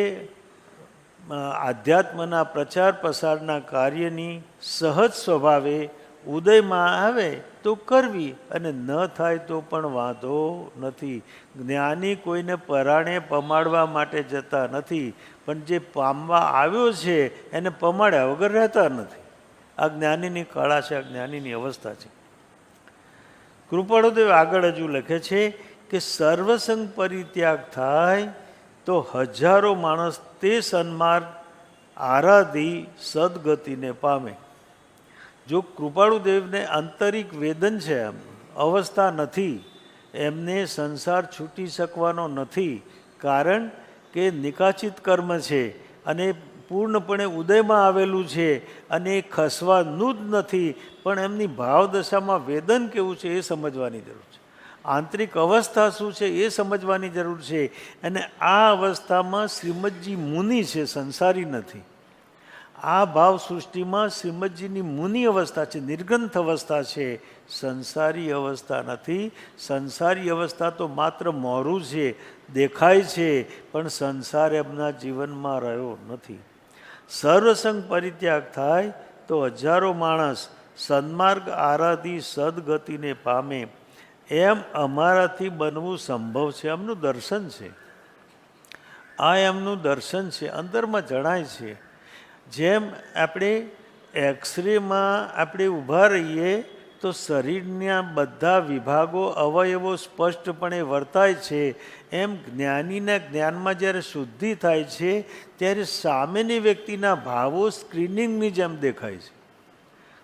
આધ્યાત્મના પ્રચાર પ્રસારના કાર્યની સહજ સ્વભાવે ઉદયમાં આવે તો કરવી, અને ન થાય તો પણ વાંધો નથી. જ્ઞાની કોઈને પરાણે પમાડવા માટે જતા નથી, પણ જે પામવા આવ્યો છે એને પમાડ્યા વગર રહેતા નથી. આ જ્ઞાનીની કળા છે, આ જ્ઞાનીની અવસ્થા છે. કૃપાળુદેવ આગળ હજુ લખે છે કે સર્વસંગ પરિત્યાગ થાય તો હજારો માણસ તે સન્માર્ગ આરાધી સદગતિને પામે. જો કૃપાળુદેવને આંતરિક વેદન છે, એમ અવસ્થા નથી, એમને સંસાર છૂટી શકવાનો નથી, કારણ કે નિકાચિત કર્મ છે અને પૂર્ણપણે ઉદયમાં આવેલું છે, અને એ ખસવાનું જ નથી. પણ એમની ભાવદશામાં વેદન કેવું છે એ સમજવાની જરૂર છે. આંતરિક અવસ્થા શું છે એ સમજવાની જરૂર છે. અને આ અવસ્થામાં શ્રીમદજી મુનિ છે, સંસારી નથી. આ ભાવ સૃષ્ટિમાં શ્રીમદજીની મુનિ અવસ્થા છે, નિર્ગ્રંથ અવસ્થા છે, સંસારી અવસ્થા નથી. સંસારી અવસ્થા તો માત્ર મોરું છે, દેખાય છે, પણ સંસાર એમના જીવનમાં રહ્યો નથી. સર્વસંગ પરિત્યાગ થાય તો હજારો માણસ સન્માર્ગ આરાધી સદગતિને પામે. એમ અમારાથી બનવું સંભવ છે. એમનું દર્શન છે, આ એમનું દર્શન છે, અંદરમાં જણાય છે. જેમ આપણે એક્સરેમાં આપણે ઊભા રહીએ તો શરીરના બધા વિભાગો અવયવો સ્પષ્ટપણે વર્તાય છે. એમ જ્ઞાનીના જ્ઞાનમાં જ્યારે શુદ્ધિ થાય છે ત્યારે સામેની વ્યક્તિના ભાવો સ્ક્રીનિંગની જેમ દેખાય છે.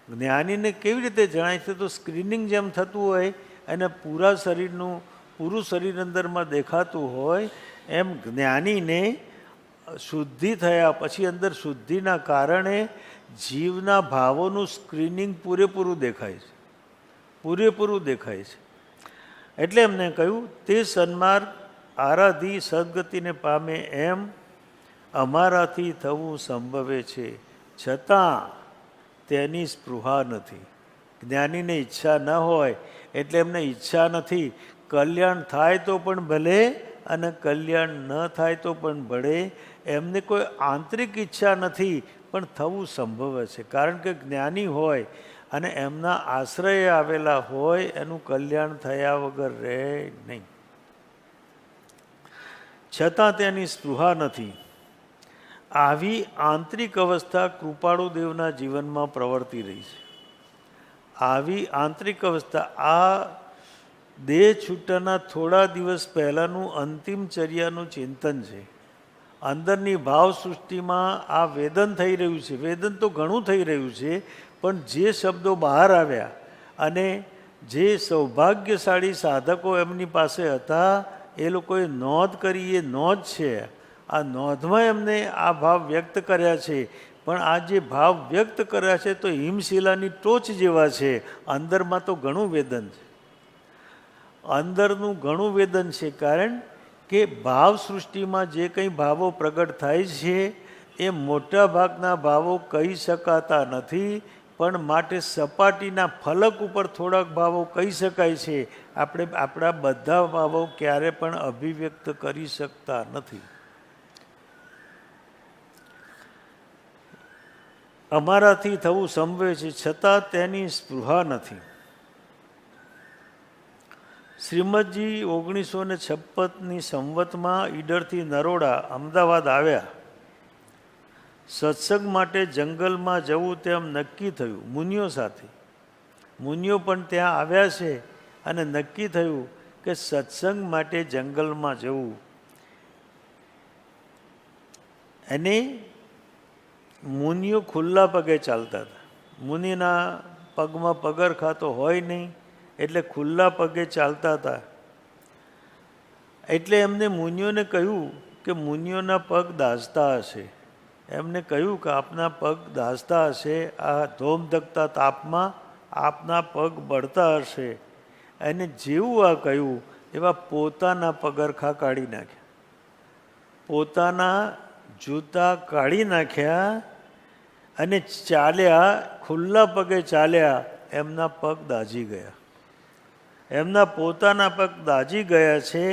જ્ઞાનીને કેવી રીતે જણાય છે? તો સ્ક્રીનિંગ જેમ થતું હોય અને પૂરું શરીર અંદરમાં દેખાતું હોય એમ જ્ઞાનીને શુદ્ધિ થયા પછી અંદર શુદ્ધિના કારણે જીવના ભાવોનું સ્ક્રીનિંગ પૂરેપૂરું દેખાય છે, પૂરેપૂરું દેખાય છે. એટલે એમને કહ્યું, તે સન્માર્ગ આરાધી સદગતિને પામે એમ અમારાથી થવું સંભવે છે, છતાં તેની સ્પૃહા નથી. જ્ઞાનીને ઈચ્છા ન હોય એટલે એમને ઈચ્છા નથી. કલ્યાણ થાય તો પણ ભલે અને કલ્યાણ ન થાય તો પણ ભળે. એમને કોઈ આંતરિક ઈચ્છા નથી, પણ થવું સંભવ છે. કારણ કે જ્ઞાની હોય અને એમના આશ્રય આવેલા હોય એનું કલ્યાણ થયા વગર રહે નહીં. છતાં તેની સ્પૃહા નથી. આવી આંતરિક અવસ્થા કૃપાળુ દેવના જીવનમાં પ્રવર્તી રહી છે. આવી આંતરિક અવસ્થા આ દેહ છૂટાના થોડા દિવસ પહેલાંનું અંતિમ ચર્યાનું ચિંતન છે. અંદરની ભાવ સૃષ્ટિમાં આ વેદન થઈ રહ્યું છે. વેદન તો ઘણું થઈ રહ્યું છે, પણ જે શબ્દો બહાર આવ્યા અને જે સૌભાગ્યશાળી સાધકો એમની પાસે હતા એ લોકોએ નોંધ કરી, એ નોંધ છે. આ નોંધમાં એમને આ ભાવ વ્યક્ત કર્યા છે. પણ આ જે ભાવ વ્યક્ત કર્યા છે તો હિમશિલાની ટોચ જેવા છે. અંદરમાં તો ઘણું વેદન છે, અંદરનું ઘણું વેદન છે. કારણ કે ભાવ સૃષ્ટિમાં જે કંઈ ભાવો પ્રગટ થાય છે એ મોટા ભાગના ભાવો કહી શકાતા નથી, પણ માટે સપાટીના ફલક ઉપર થોડાક ભાવો કહી શકાય છે. આપણે આપણા બધા ભાવો ક્યારે પણ અભિવ્યક્ત કરી શકતા નથી. અમારાથી થવું સંભવે છે, છતાં તેની સ્પૃહા નથી. શ્રીમદજી 1956ની સંવતમાં ઈડરથી નરોડા અમદાવાદ આવ્યા. સત્સંગ માટે જંગલમાં જવું તેમ નક્કી થયું મુનિઓ સાથે. મુનિઓ પણ ત્યાં આવ્યા છે અને નક્કી થયું કે સત્સંગ માટે જંગલમાં જવું. અને મુનિઓ ખુલ્લા પગે ચાલતા હતા. મુનિના પગમાં પગરખા તો હોય નહીં, એટલે ખુલ્લા પગે ચાલતા હતા. એટલે એમને મુનિઓને કહ્યું કે મુનિઓના પગ દાઝતા હશે. એમને કહ્યું કે આપના પગ દાઝતા હશે, આ ધોમધકતા તાપમાં આપના પગ બળતા હશે. અને જેવું આ કહ્યું એવા પોતાના પગરખા કાઢી નાખ્યા, પોતાના જૂતા કાઢી નાખ્યા અને ચાલ્યા, ખુલ્લા પગે ચાલ્યા. એમના પગ દાઝી ગયા, એમના પોતાના પગ દાઝી ગયા છે.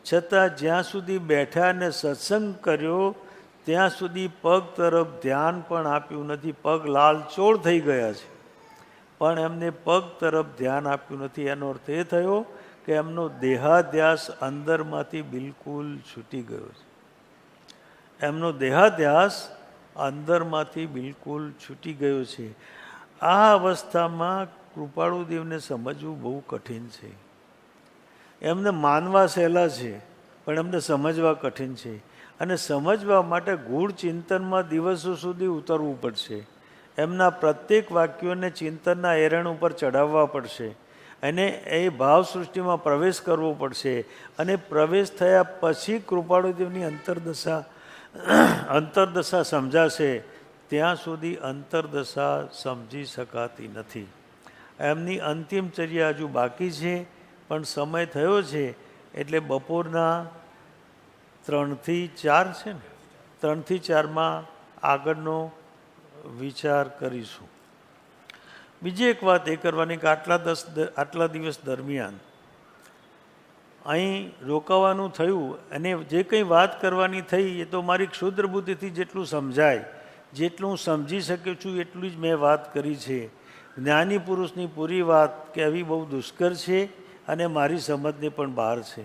છતાં જ્યાં સુધી બેઠા અને સત્સંગ કર્યો ત્યાં સુધી પગ તરફ ધ્યાન પણ આપ્યું નથી. પગ લાલચોળ થઈ ગયા છે, પણ એમને પગ તરફ ધ્યાન આપ્યું નથી. એનો અર્થ એ થયો કે એમનો દેહાધ્યાસ અંદરમાંથી બિલકુલ છૂટી ગયો છે. એમનો દેહાધ્યાસ અંદરમાંથી બિલકુલ છૂટી ગયો છે. આ અવસ્થામાં કૃપાળુ દેવને સમજવું બહુ કઠિન છે. એમને માનવા સહેલા છે, પણ એમને સમજવા કઠિન છે. અને સમજવા માટે ગૂઢ ચિંતનમાં દિવસો સુધી ઉતરવું પડશે. એમના પ્રત્યેક વાક્યોને ચિંતનના એરણ ઉપર ચડાવવા પડશે અને એ ભાવ સૃષ્ટિમાં પ્રવેશ કરવો પડશે. અને પ્રવેશ થયા પછી કૃપાળુદેવની અંતરદશા સમજાશે. ત્યાં સુધી અંતરદશા સમજી શકાતી નથી. એમની અંતિમ ચર્યા હજુ બાકી છે, પણ સમય થયો છે એટલે બપોરના 3 થી 4 છે ને, 3 થી 4માં આગળનો વિચાર કરીશું. બીજી એક વાત એ કરવાની કે આટલા દિવસ દરમિયાન અહીં રોકાવાનું થયું અને જે કંઈ વાત કરવાની થઈ એ તો મારી ક્ષુદ્ર બુદ્ધિથી જેટલું સમજાય, જેટલું હું સમજી શક્યો છું એટલું જ મેં વાત કરી છે. જ્ઞાની પુરુષની પૂરી વાત કહેવી બહુ દુષ્કર છે અને મારી સમજને પણ બહાર છે.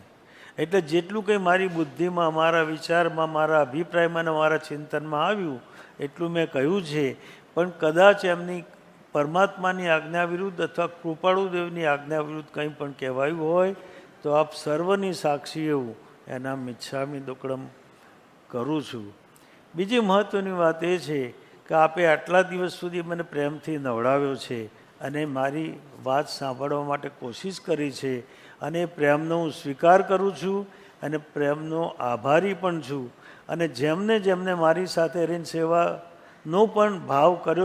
એટલે જેટલું કંઈ મારી બુદ્ધિમાં, મારા વિચારમાં, મારા અભિપ્રાયમાં અને મારા ચિંતનમાં આવ્યું એટલું મેં કહ્યું છે. પણ કદાચ એમની પરમાત્માની આજ્ઞા વિરુદ્ધ અથવા કૃપાળુદેવની આજ્ઞા વિરુદ્ધ કંઈ પણ કહેવાયું હોય તો આપ સર્વની સાક્ષી એવું એના મિચ્છામી દુક્કડમ કરું છું. બીજી મહત્ત્વની વાત એ છે કે આપે આટલા દિવસ સુધી મને પ્રેમથી નવડાવ્યો છે અને મારી વાત સાંભળવા માટે કોશિશ કરી છે અને એ પ્રેમનો હું સ્વીકાર કરું છું અને પ્રેમનો આભારી પણ છું. અને જેમને જેમને મારી સાથે રહીને સેવાનો પણ ભાવ કર્યો